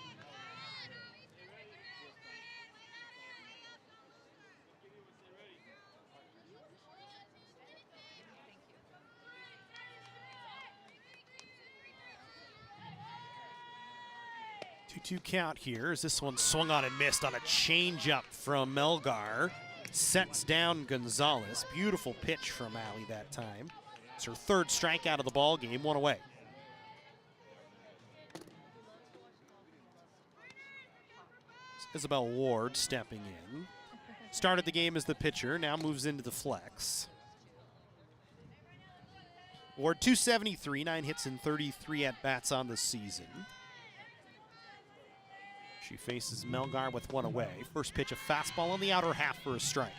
Two count here as this one swung on and missed on a changeup from Melgar. Sets down Gonzalez. Beautiful pitch from Allie that time. It's her 3rd strikeout of the ball game, 1 away. Isabel Ward stepping in. Started the game as the pitcher, now moves into the flex. Ward 273, 9 hits and 33 at-bats on the season. She faces Melgar with 1 away. First pitch, a fastball on the outer half for a strike.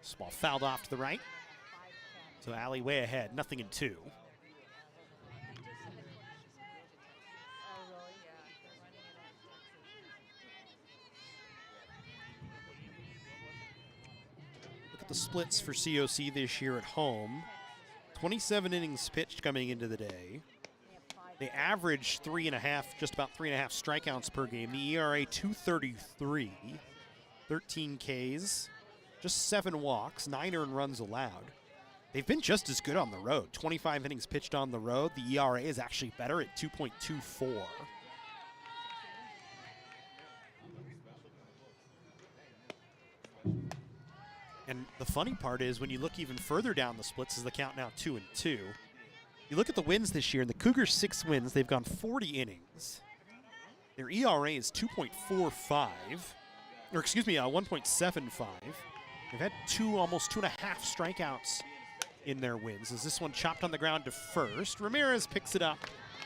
This ball fouled off to the right. So Allie way ahead, 0-2. The splits for COC this year at home. 27 innings pitched coming into the day. They average 3.5, just about 3.5 strikeouts per game. The ERA 2.33, 13 Ks, just 7 walks, 9 earned runs allowed. They've been just as good on the road. 25 innings pitched on the road. The ERA is actually better at 2.24. And the funny part is when you look even further down the splits, is the count now 2-2. You look at the wins this year, and the Cougars' 6 wins, they've gone 40 innings. Their ERA is 2.45, or excuse me, 1.75. They've had almost 2.5 strikeouts in their wins. As this one chopped on the ground to first. Ramirez picks it up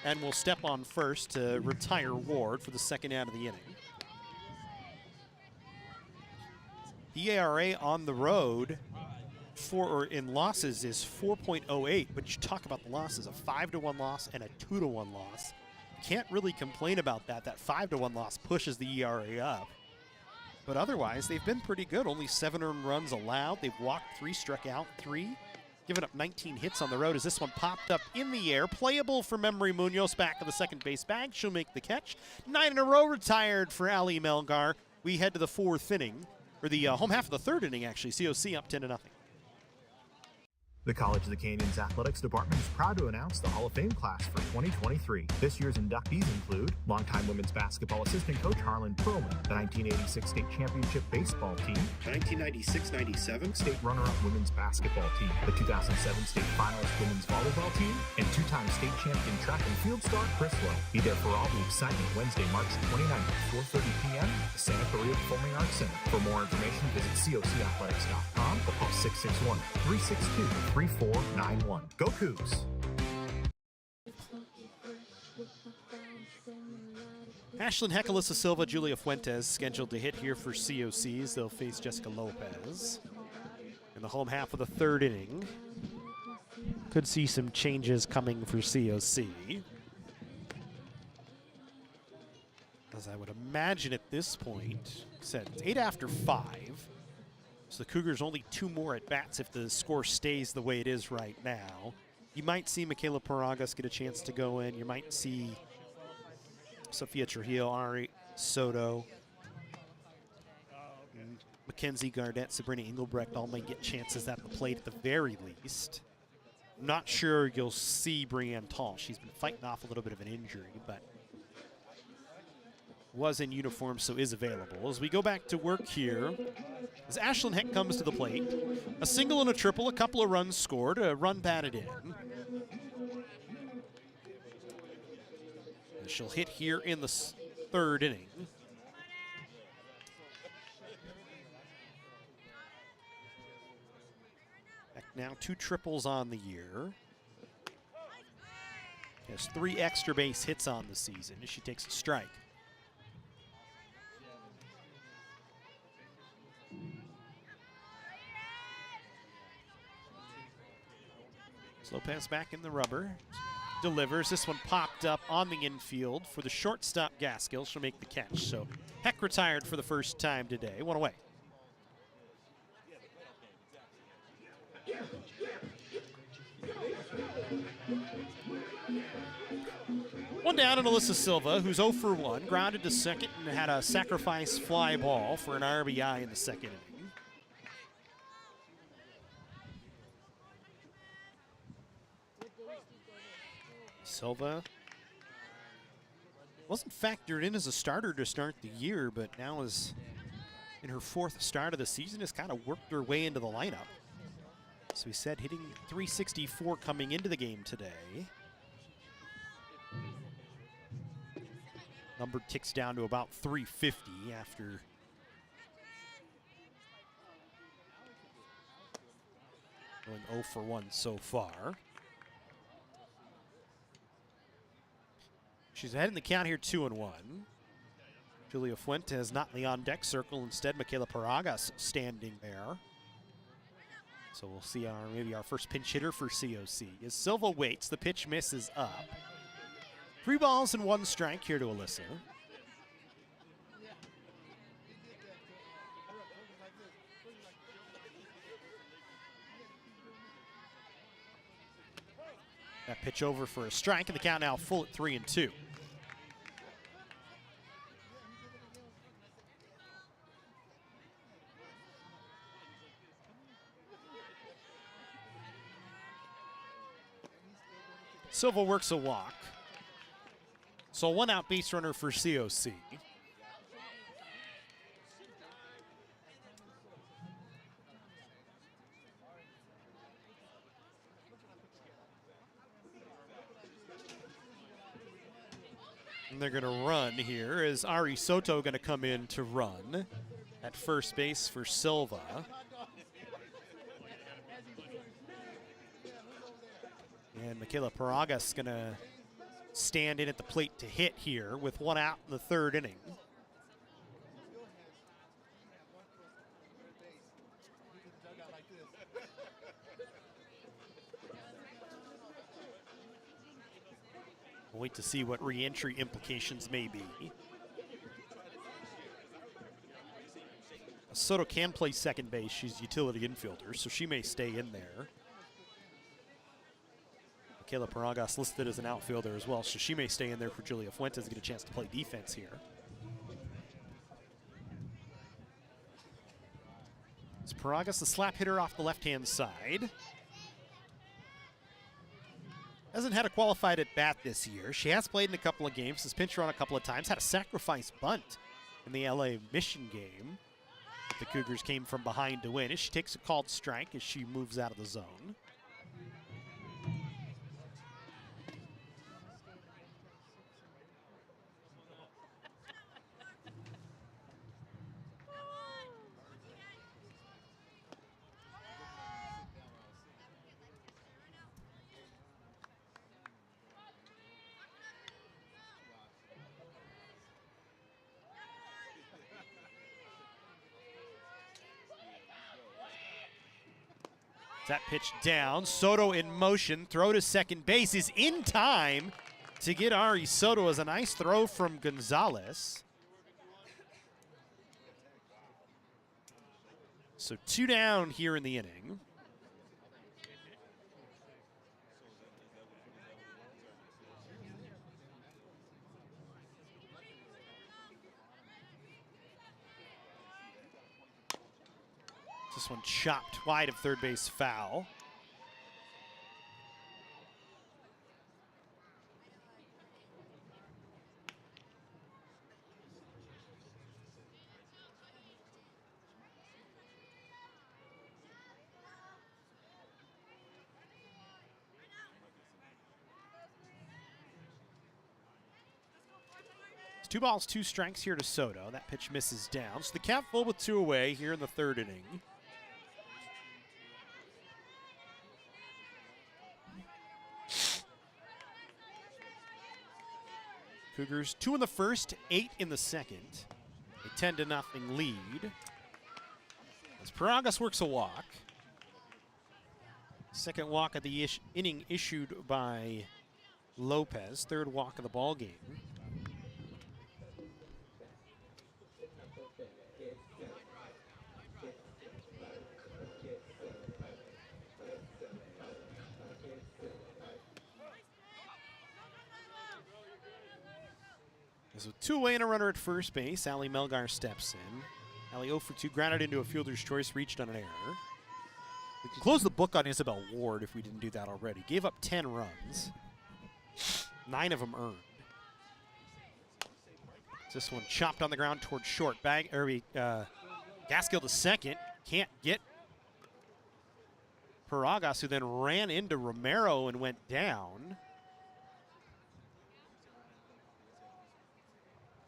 and will step on first to retire Ward for the 2nd out of the inning. The ERA on the road in losses is 4.08, but you talk about the losses, a 5-1 loss and a 2-1 loss. Can't really complain about that. That 5-1 loss pushes the ERA up. But otherwise, they've been pretty good. Only 7 earned runs allowed. They've walked 3, struck out 3, given up 19 hits on the road as this one popped up in the air. Playable for Memory Munoz back of the second base bag. She'll make the catch. 9 in a row retired for Allie Melgar. We head to the 4th inning. Or the home half of the 3rd inning, actually. COC up 10-0. The College of the Canyons Athletics Department is proud to announce the Hall of Fame class for 2023. This year's inductees include longtime women's basketball assistant coach Harlan Perlman, the 1986 state championship baseball team, 1996-97 state runner-up women's basketball team, the 2007 state finalist women's volleyball team, and 2-time state champion track and field star Chris Lowe. Be there for all the excitement Wednesday, March 29th at 4:30 p.m. at the Santa Maria Performing Arts Center. For more information, visit cocathletics.com or call 661-362-3491. Go Cougs! Ashlyn Heck, Alyssa Silva, Julia Fuentes scheduled to hit here for COCs. They'll face Jessica Lopez in the home half of the 3rd inning. Could see some changes coming for COC. As I would imagine at this point, said it's 8 after 5. So the Cougars only 2 more at bats if the score stays the way it is right now. You might see Michaela Paragas get a chance to go in. You might see Sofia Trujillo, Ari Soto, Mackenzie Gardette, Sabrina Engelbrecht all might get chances at the plate at the very least. I'm not sure you'll see Brianne Tall. She's been fighting off a little bit of an injury, but was in uniform, so is available. As we go back to work here, as Ashlyn Heck comes to the plate, a single and a triple, a couple of runs scored, a run batted in. And she'll hit here in the 3rd inning. Heck now 2 triples on the year. Has 3 extra base hits on the season as she takes a strike. Slow pass back in the rubber. Delivers. This one popped up on the infield for the shortstop Gaskill. She'll make the catch. So Heck retired for the first time today. 1 away. One down on Alyssa Silva, who's 0 for 1, grounded to second and had a sacrifice fly ball for an RBI in the 2nd inning. Silva wasn't factored in as a starter to start the year, but now is in her 4th start of the season, has kind of worked her way into the lineup. So we said hitting .364 coming into the game today. Number ticks down to about .350 after going 0 for 1 so far. She's ahead in the count here, 2-1. Julia Fuentes not in the on-deck circle. Instead, Michaela Paragas standing there. So we'll see maybe our first pinch hitter for COC. As Silva waits, the pitch misses up. 3 balls and 1 strike here to Alyssa. That pitch over for a strike, and the count now full at 3-2. Silva works a walk. So 1 out base runner for COC. And they're going to run here. Is Ari Soto going to come in to run at first base for Silva? And Michaela Paragas going to stand in at the plate to hit here with 1 out in the 3rd inning. We'll wait to see what re-entry implications may be. Soto can play second base. She's a utility infielder, so she may stay in there. Michaela Paragas listed as an outfielder as well, so she may stay in there for Julia Fuentes to get a chance to play defense here. It's Paragas, the slap hitter off the left-hand side. Hasn't had a qualified at bat this year. She has played in a couple of games, has pinched run a couple of times, had a sacrifice bunt in the LA Mission game. But the Cougars came from behind to win as she takes a called strike as she moves out of the zone. That pitch down. Soto in motion. Throw to second base is in time to get Ari Soto as a nice throw from Gonzalez. So 2 down here in the inning. This one chopped wide of third base, foul. It's 2 balls, 2 strikes here to Soto. That pitch misses down. So the count full with 2 away here in the 3rd inning. Cougars 2 in the 1st, 8 in the 2nd. A 10-0 lead. As Paragas works a walk. Second walk of the inning issued by Lopez. 3rd walk of the ball game. So 2 away and a runner at first base. Ali Melgar steps in. Ali 0 for 2, grounded into a fielder's choice, reached on an error. We can close the book on Isabel Ward if we didn't do that already. Gave up 10 runs. 9 of them earned. This one chopped on the ground towards short. Gaskill to second. Can't get Paragas, who then ran into Romero and went down.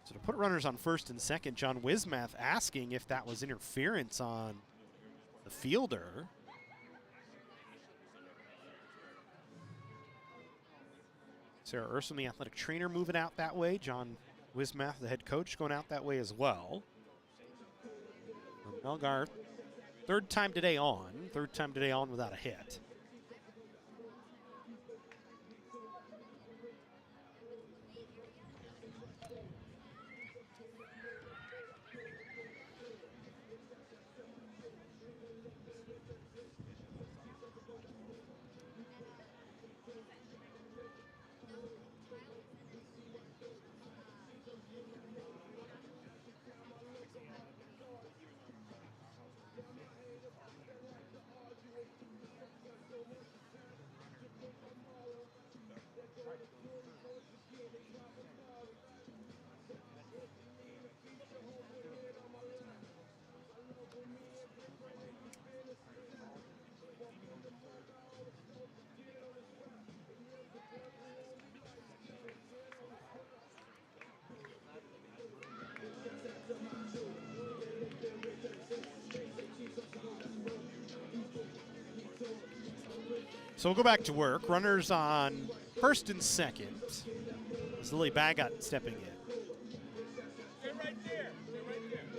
So to put runners on first and second, John Wismath asking if that was interference on the fielder. Sarah Urson, the athletic trainer, moving out that way. John Wismath, the head coach, going out that way as well. Melgar, third time today on without a hit. So we'll go back to work. Runners on first and second. As Lily Bagot stepping in. Stay right there. Stay right there.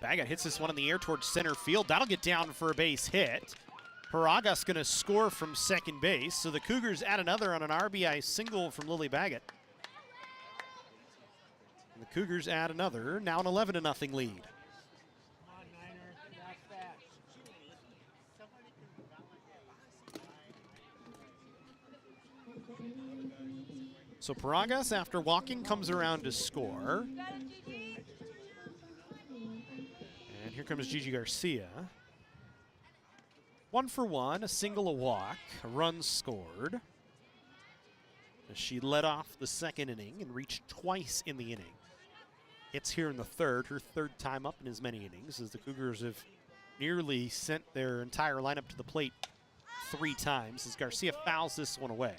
Bagot hits this one in the air towards center field. That'll get down for a base hit. Paragas going to score from second base, so the Cougars add another on an RBI single from Lily Bagot. And the Cougars add another, now an 11-0 lead. So Paragas, after walking, comes around to score. And here comes Gigi Garcia. 1 for 1, a single, a walk, a run scored. As she led off the second inning and reached twice in the inning. Hits here in the 3rd, her 3rd time up in as many innings, as the Cougars have nearly sent their entire lineup to the plate 3 times, as Garcia fouls this one away.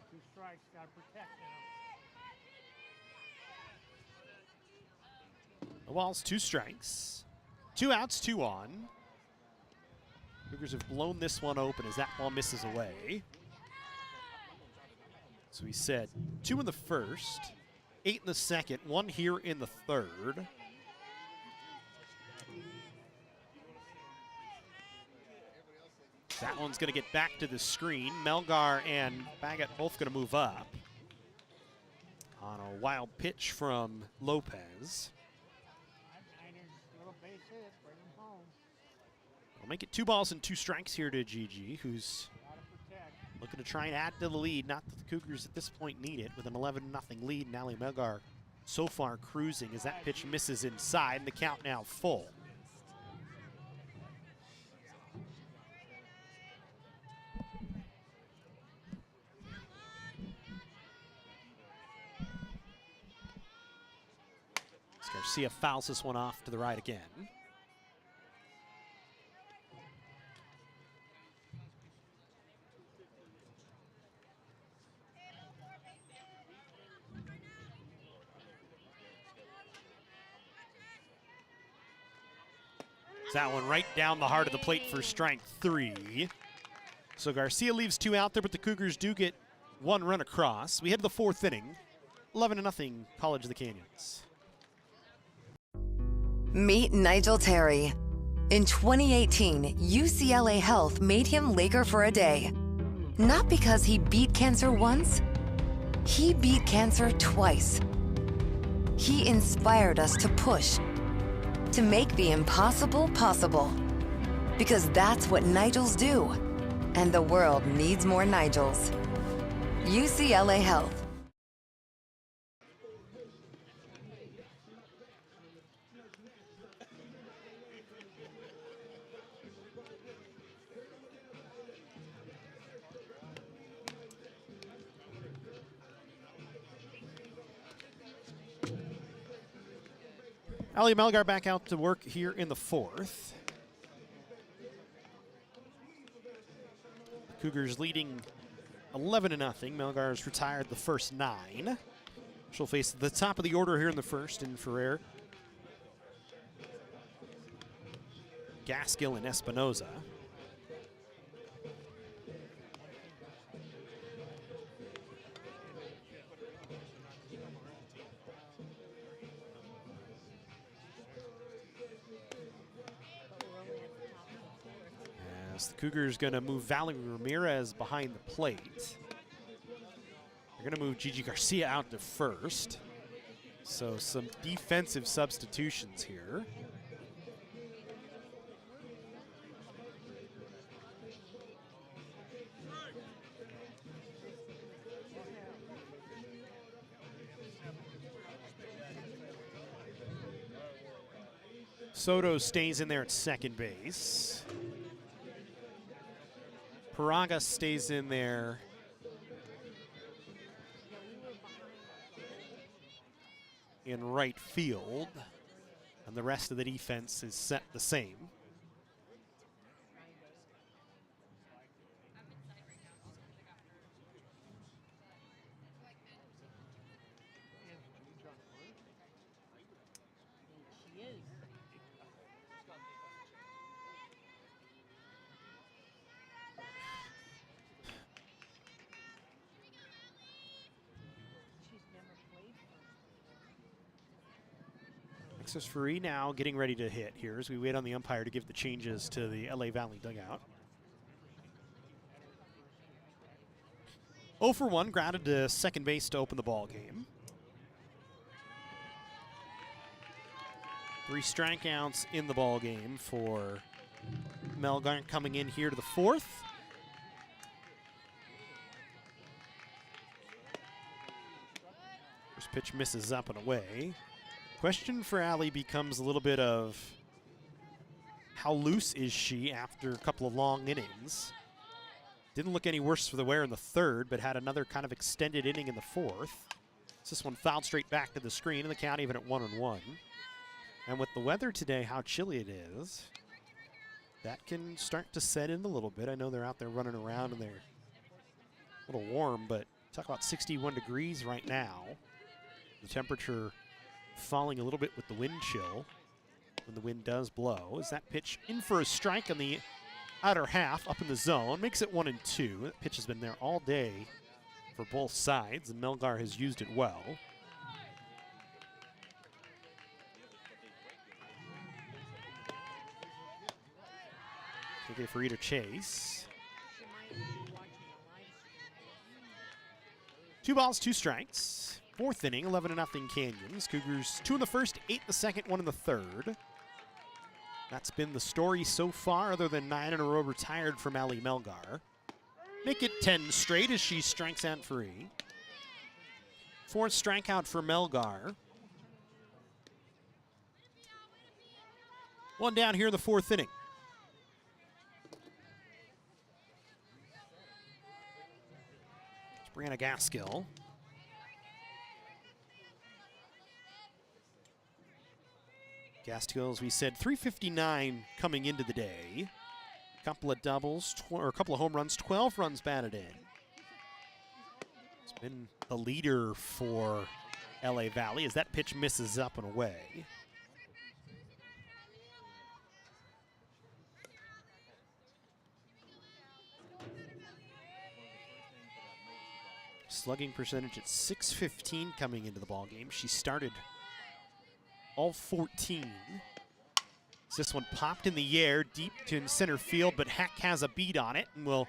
Two strikes, gotta protect now. The Walls, 2 strikes. 2 outs, 2 on. Cougars have blown this one open as that ball misses away. So we said 2 in the 1st, 8 in the second, 1 here in the third. That one's going to get back to the screen. Melgar and Baggett both going to move up on a wild pitch from Lopez. We'll make it 2 balls and 2 strikes here to Gigi, who's looking to try and add to the lead. Not that the Cougars at this point need it with an 11-0 lead. And Ali Melgar so far cruising as that pitch misses inside, and the count now full. Garcia fouls this one off to the right again. That one right down the heart of the plate for strike 3. So Garcia leaves 2 out there, but the Cougars do get 1 run across. We head to the 4th inning. 11-0 College of the Canyons. Meet Nigel Terry. In 2018, UCLA Health made him Laker for a day. Not because he beat cancer once, he beat cancer twice. He inspired us to push, to make the impossible possible. Because that's what Nigels do. And the world needs more Nigels. UCLA Health. Ali Melgar back out to work here in the 4th. Cougars leading 11-0. Melgar's retired the first 9. She'll face the top of the order here in the 1st in Ferrer, Gaskill, and Espinoza. The Cougars going to move Valerie Ramirez behind the plate. They're going to move Gigi Garcia out to first. So some defensive substitutions here. Soto stays in there at second base. Paraga stays in there. In right field. And the rest of the defense is set the same. Alexis Free now getting ready to hit here as we wait on the umpire to give the changes to the LA Valley dugout. 0 for 1, grounded to second base to open the ball game. 3 strikeouts in the ball game for Melgar coming in here to the 4th. First pitch misses up and away. Question for Ali becomes a little bit of how loose is she after a couple of long innings. Didn't look any worse for the wear in the 3rd, but had another kind of extended inning in the 4th. This one fouled straight back to the screen, and the count even at 1-1. And with the weather today, how chilly it is, that can start to set in a little bit. I know they're out there running around and they're a little warm, but talk about 61 degrees right now. The temperature falling a little bit with the wind chill when the wind does blow. Is that pitch in for a strike on the outer half up in the zone? Makes it 1-2. That pitch has been there all day for both sides, and Melgar has used it well. Okay, for Rita Chase. 2 balls, 2 strikes. 4th inning, 11-0 Canyons. Cougars 2 in the first, 8 in the second, 1 in the third. That's been the story so far, other than 9 in a row retired from Allie Melgar. Make it 10 straight as she strikes out free. 4th strikeout for Melgar. 1 down here in the 4th inning. It's Brianna Gaskill. Gaskill, as we said, 359 coming into the day. Couple of doubles, or a couple of home runs, 12 runs batted in. It's been the leader for LA Valley as that pitch misses up and away. Slugging percentage at .615 coming into the ballgame. She started all 14. This one popped in the air deep to center field, but Heck has a beat on it and will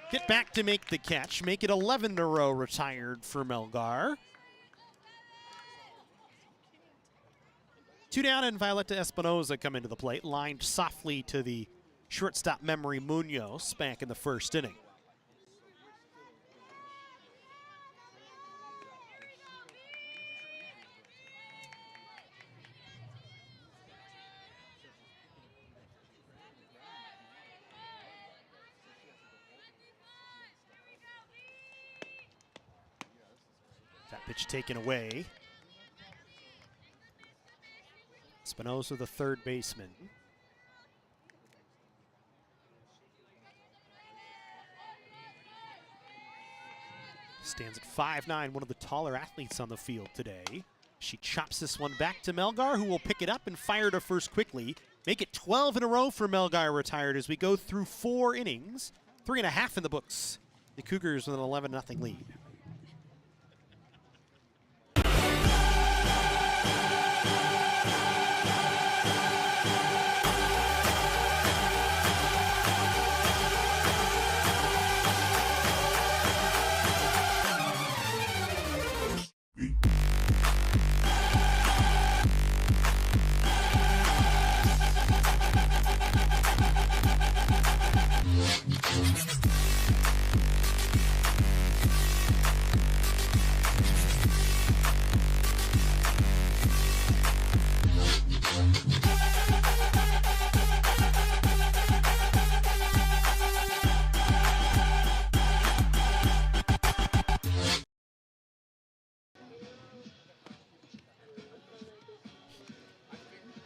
get back to make the catch. Make it 11 in a row retired for Melgar. 2 down and Violeta Espinoza come into the plate, lined softly to the shortstop Memory Munoz back in the 1st inning. That pitch taken away. Espinoza, the 3rd baseman. Stands at 5'9", one of the taller athletes on the field today. She chops this one back to Melgar, who will pick it up and fire to first quickly. Make it 12 in a row for Melgar retired as we go through 4 innings. 3.5 in the books. The Cougars with an 11-0 lead.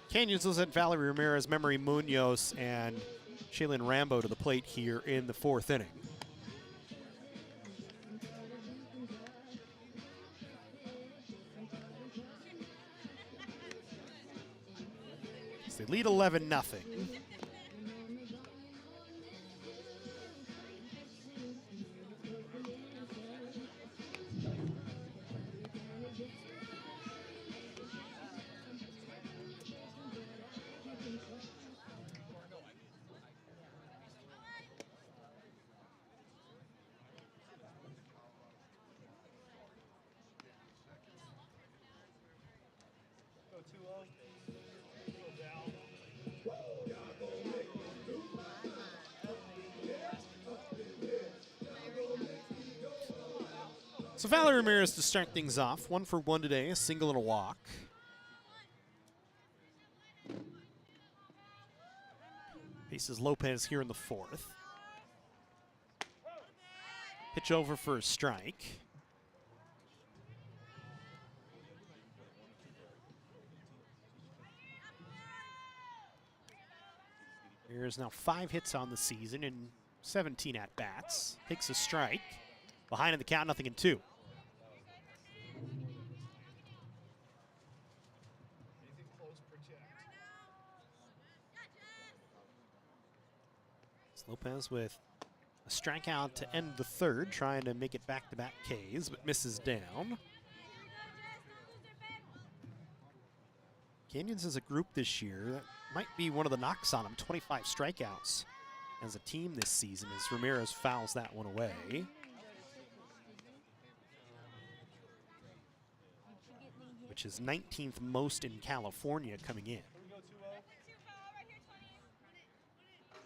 Canyons will send Valerie Ramirez, Memory Munoz, and Shaylin Rambo to the plate here in the 4th inning. So they lead 11-0. So Valerie Ramirez to start things off. 1 for 1 today, a single and a walk. Faces Lopez here in the 4th. Pitch over for a strike. Here's now 5 hits on the season and 17 at-bats. Takes a strike. Behind in the count, 0-2. Lopez with a strikeout to end the 3rd, trying to make it back-to-back Ks, but misses down. Canyons as a group this year, that might be one of the knocks on them, 25 strikeouts as a team this season as Ramirez fouls that one away. Which is 19th most in California coming in.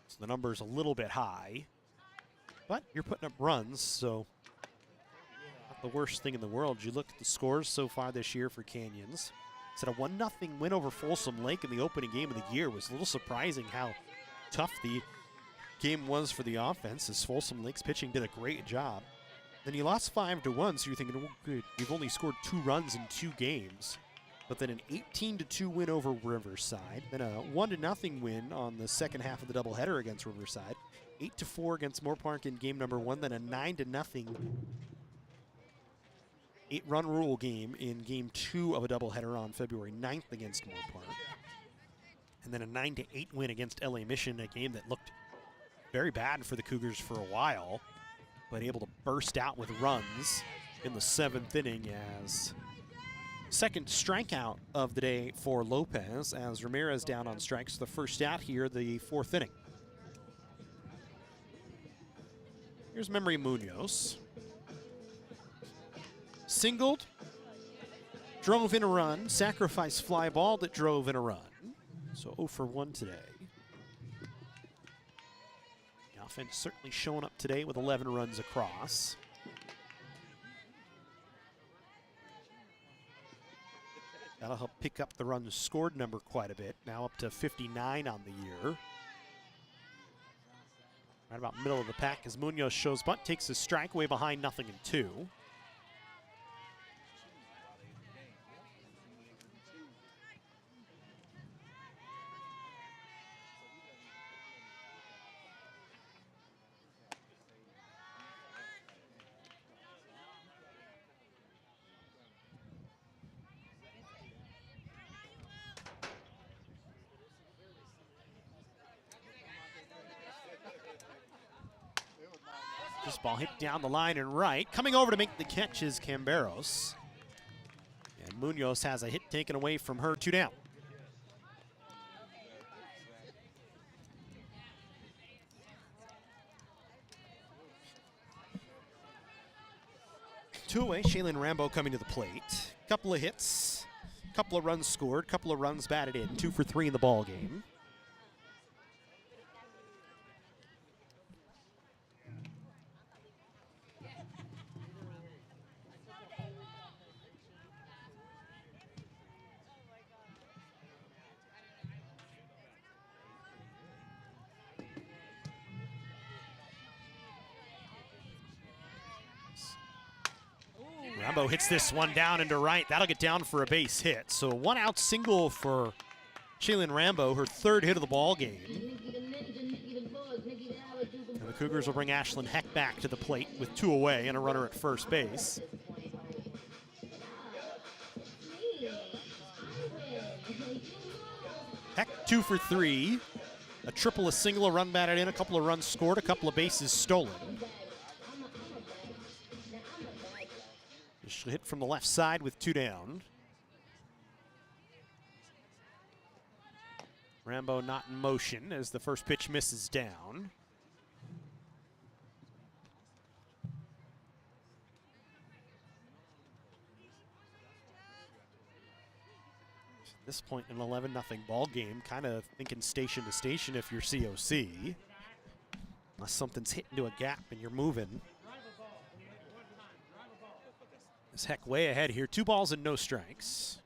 So the number's a little bit high, but you're putting up runs, so not the worst thing in the world. You look at the scores so far this year for Canyons. It's a 1-0 win over Folsom Lake in the opening game of the year. It was a little surprising how tough the game was for the offense, as Folsom Lake's pitching did a great job. Then you lost 5-1, so you're thinking, oh, good, you've only scored 2 runs in 2 games. But then an 18-2 win over Riverside, then a 1-0 win on the second half of the doubleheader against Riverside, 8-4 against Moore Park in game number 1, then a 9-0 8-run rule game in game 2 of a doubleheader on February 9th against Moore Park. And then a 9-8 win against LA Mission, a game that looked very bad for the Cougars for a while, but able to burst out with runs in the 7th inning as second strikeout of the day for Lopez, as Ramirez down on strikes. The first out here, the 4th inning. Here's Memory Munoz. Singled, drove in a run, sacrifice fly ball that drove in a run. So 0 for 1 today. The offense certainly showing up today with 11 runs across. That'll help pick up the runs scored number quite a bit, now up to 59 on the year. Right about middle of the pack as Munoz shows bunt, takes his strike, way behind, 0-2. This ball hit down the line and right. Coming over to make the catch is Camberos. And Munoz has a hit taken away from her, 2 down. Two away, Shaylin Rambo coming to the plate. Couple of hits, couple of runs scored, couple of runs batted in. 2 for 3 in the ball game. Rambo hits this one down into right. That'll get down for a base hit. So 1-out single for Shaylin Rambo, her 3rd hit of the ball game. And the Cougars will bring Ashlyn Heck back to the plate with 2 away and a runner at first base. Heck 2 for 3. A triple, a single, a run batted in, a couple of runs scored, a couple of bases stolen. She'll hit from the left side with 2 down. Rambo not in motion as the first pitch misses down. At this point, an 11-0 ball game, kind of thinking station to station if you're COC. Unless something's hit into a gap and you're moving. This Heck way ahead here. 2 balls and no strikes.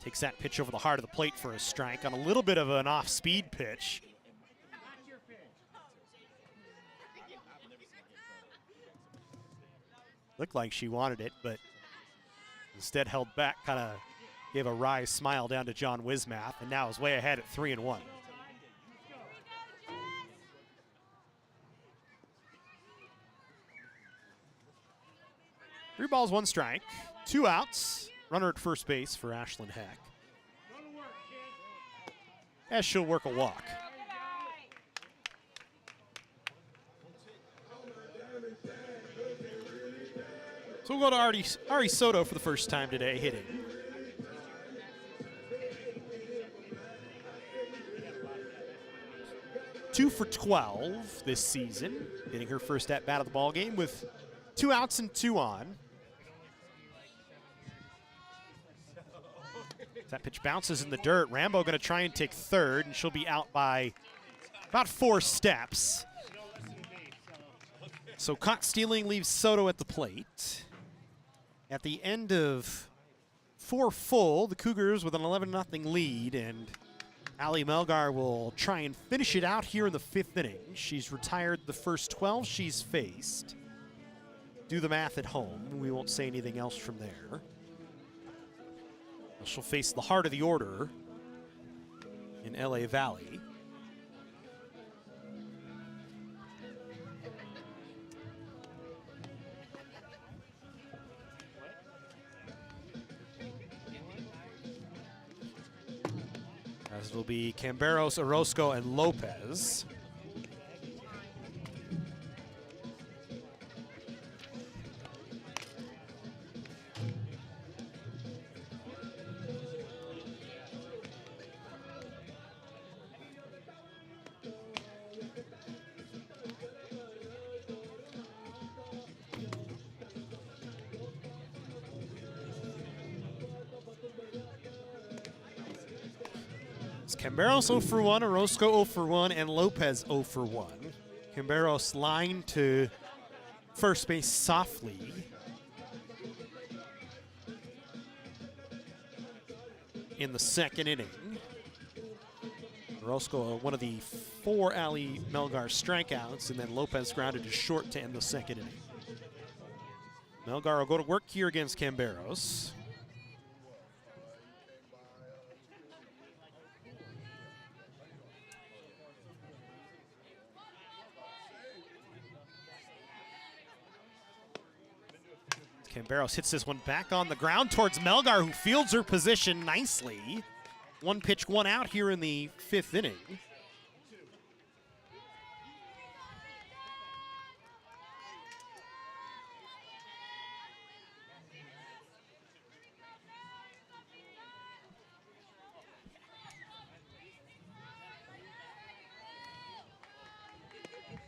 Takes that pitch over the heart of the plate for a strike on a little bit of an off-speed pitch. Looked like she wanted it, but instead held back, kind of gave a wry smile down to John Wismath, and now is way ahead at 3-1. 3 balls, 1 strike, 2 outs. Runner at first base for Ashlyn Heck, as she'll work a walk. So we'll go to Ari Soto for the first time today hitting. 2 for 12 this season, getting her first at-bat of the ball game with 2 outs and 2 on. That pitch bounces in the dirt. Rambo going to try and take third, and she'll be out by about 4 steps. So caught stealing leaves Soto at the plate. At the end of 4 full, the Cougars with an 11-0 lead, and Allie Melgar will try and finish it out here in the 5th inning. She's retired the first 12 she's faced. Do the math at home. We won't say anything else from there. She'll face the heart of the order in LA Valley. As will be Camberos, Orozco, and Lopez. Camberos 0 for 1, Orozco 0 for 1, and Lopez 0 for 1. Camberos line to first base softly. In the 2nd inning. Orozco, one of the 4 Allie Melgar strikeouts, and then Lopez grounded to short to end the 2nd inning. Melgar will go to work here against Camberos. Camberos hits this one back on the ground towards Melgar, who fields her position nicely. 1 pitch, 1 out here in the 5th inning.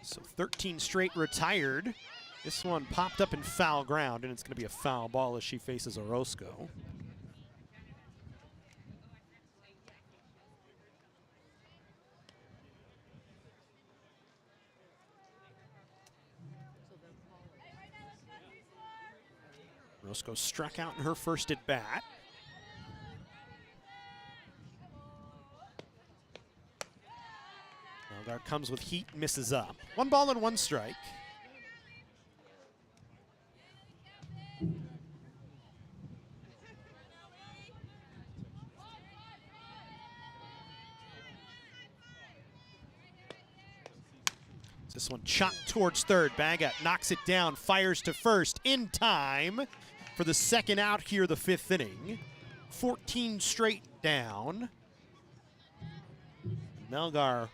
So 13 straight retired. This one popped up in foul ground, and it's going to be a foul ball as she faces Orozco. Orozco struck out in her first at bat. Melgar comes with heat, misses up. 1 ball and 1 strike. This one chopped towards third. Baga knocks it down, fires to first in time for the 2nd out here, the 5th inning. 14 straight down. Melgar,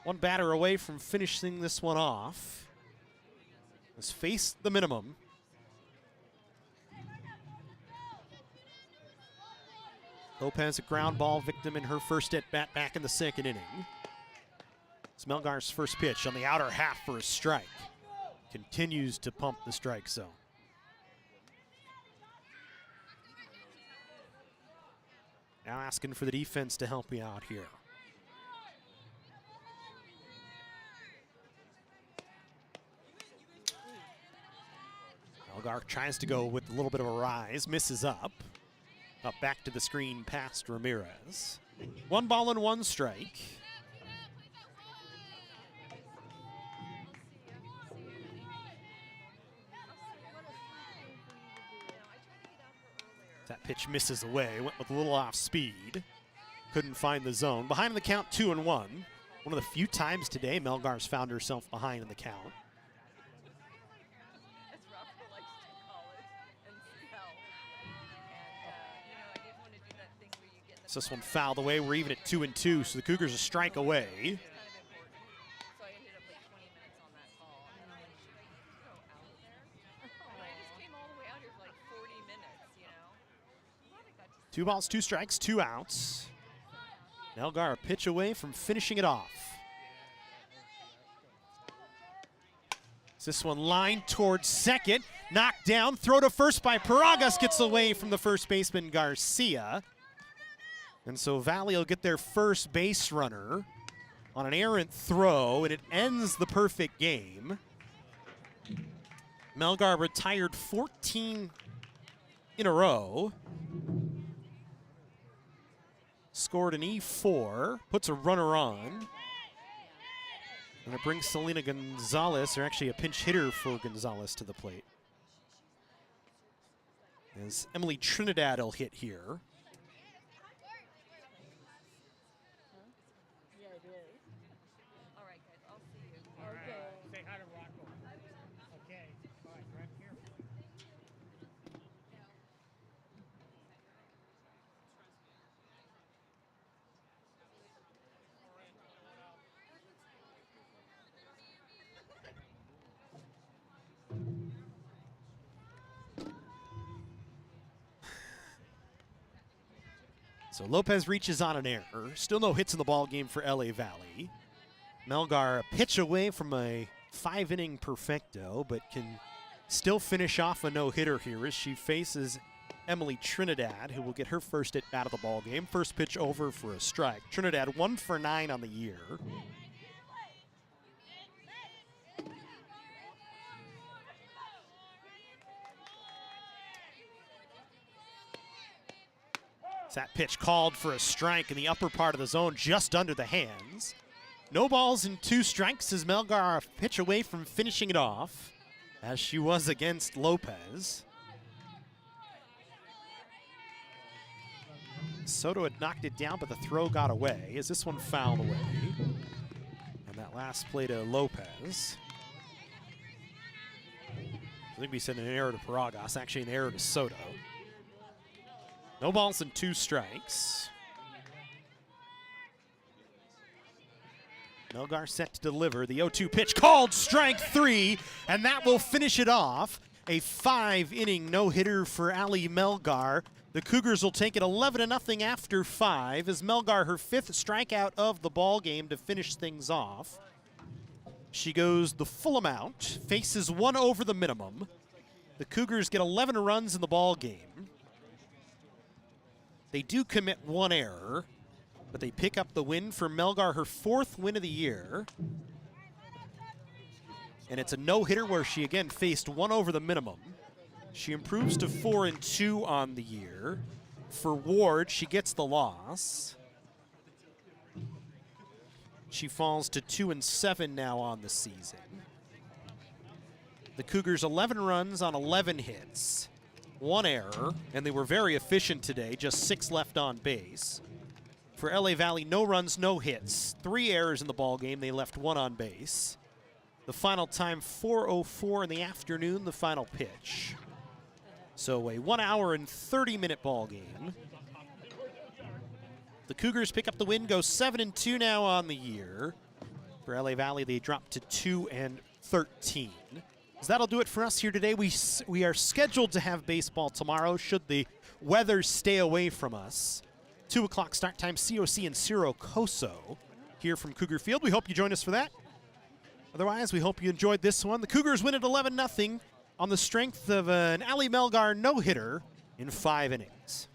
1 batter away from finishing this one off. Has faced the minimum. Lopez, a ground ball victim in her first at bat back in the 2nd inning. It's Melgar's first pitch on the outer half for a strike. Continues to pump the strike zone. Now asking for the defense to help you out here. Melgar tries to go with a little bit of a rise, misses up. Up back to the screen past Ramirez. 1 ball and 1 strike. That pitch misses away, went with a little off speed. Couldn't find the zone. Behind in the count, 2-1. One of the few times today Melgar's found herself behind in the count. So this one fouled away. We're even at 2-2, so the Cougars a strike away. Two balls, 2 strikes, 2 outs. Melgar a pitch away from finishing it off. This one lined towards second, knocked down, throw to first by Paragas, gets away from the first baseman Garcia. And so Valley will get their first base runner on an errant throw, and it ends the perfect game. Melgar retired 14 in a row. Scored an E4, puts a runner on. And it brings Selena Gonzalez, or actually a pinch hitter for Gonzalez, to the plate. As Emily Trinidad will hit here. Yeah, it is. All right, guys, I'll see you. All right. Say hi to Rocco. Okay. All right, right here. So Lopez reaches on an error. Still no hits in the ball game for LA Valley. Melgar a pitch away from a 5-inning perfecto, but can still finish off a no-hitter here as she faces Emily Trinidad, who will get her first at bat of the ball game. First pitch over for a strike. Trinidad 1 for 9 on the year. That pitch called for a strike in the upper part of the zone, just under the hands. No balls and 2 strikes as Melgar a pitch away from finishing it off, as she was against Lopez. Soto had knocked it down, but the throw got away as this one fouled away. And that last play to Lopez. I think we said an error to Paragas, actually an error to Soto. No balls and 2 strikes. Melgar set to deliver. The 0-2 pitch called strike 3, and that will finish it off. A 5-inning no-hitter for Ali Melgar. The Cougars will take it 11-0 after 5 as Melgar her 5th strikeout of the ball game to finish things off. She goes the full amount, faces 1 over the minimum. The Cougars get 11 runs in the ball game. They do commit 1 error, but they pick up the win for Melgar, her 4th win of the year. And it's a no-hitter where she again faced 1 over the minimum. She improves to 4-2 on the year. For Ward, she gets the loss. She falls to 2-7 now on the season. The Cougars 11 runs on 11 hits. 1 error, and they were very efficient today, just 6 left on base. For LA Valley, no runs, no hits. 3 errors in the ball game, they left 1 on base. The final time, 4:04 in the afternoon, the final pitch. So a 1 hour and 30-minute ball game. The Cougars pick up the win, go 7-2 now on the year. For LA Valley, they drop to 2-13. So that'll do it for us here today. We are scheduled to have baseball tomorrow should the weather stay away from us. 2 o'clock start time, COC and Cerro Coso here from Cougar Field. We hope you join us for that. Otherwise, we hope you enjoyed this one. The Cougars win at 11-0 on the strength of an Ali Melgar no-hitter in 5 innings.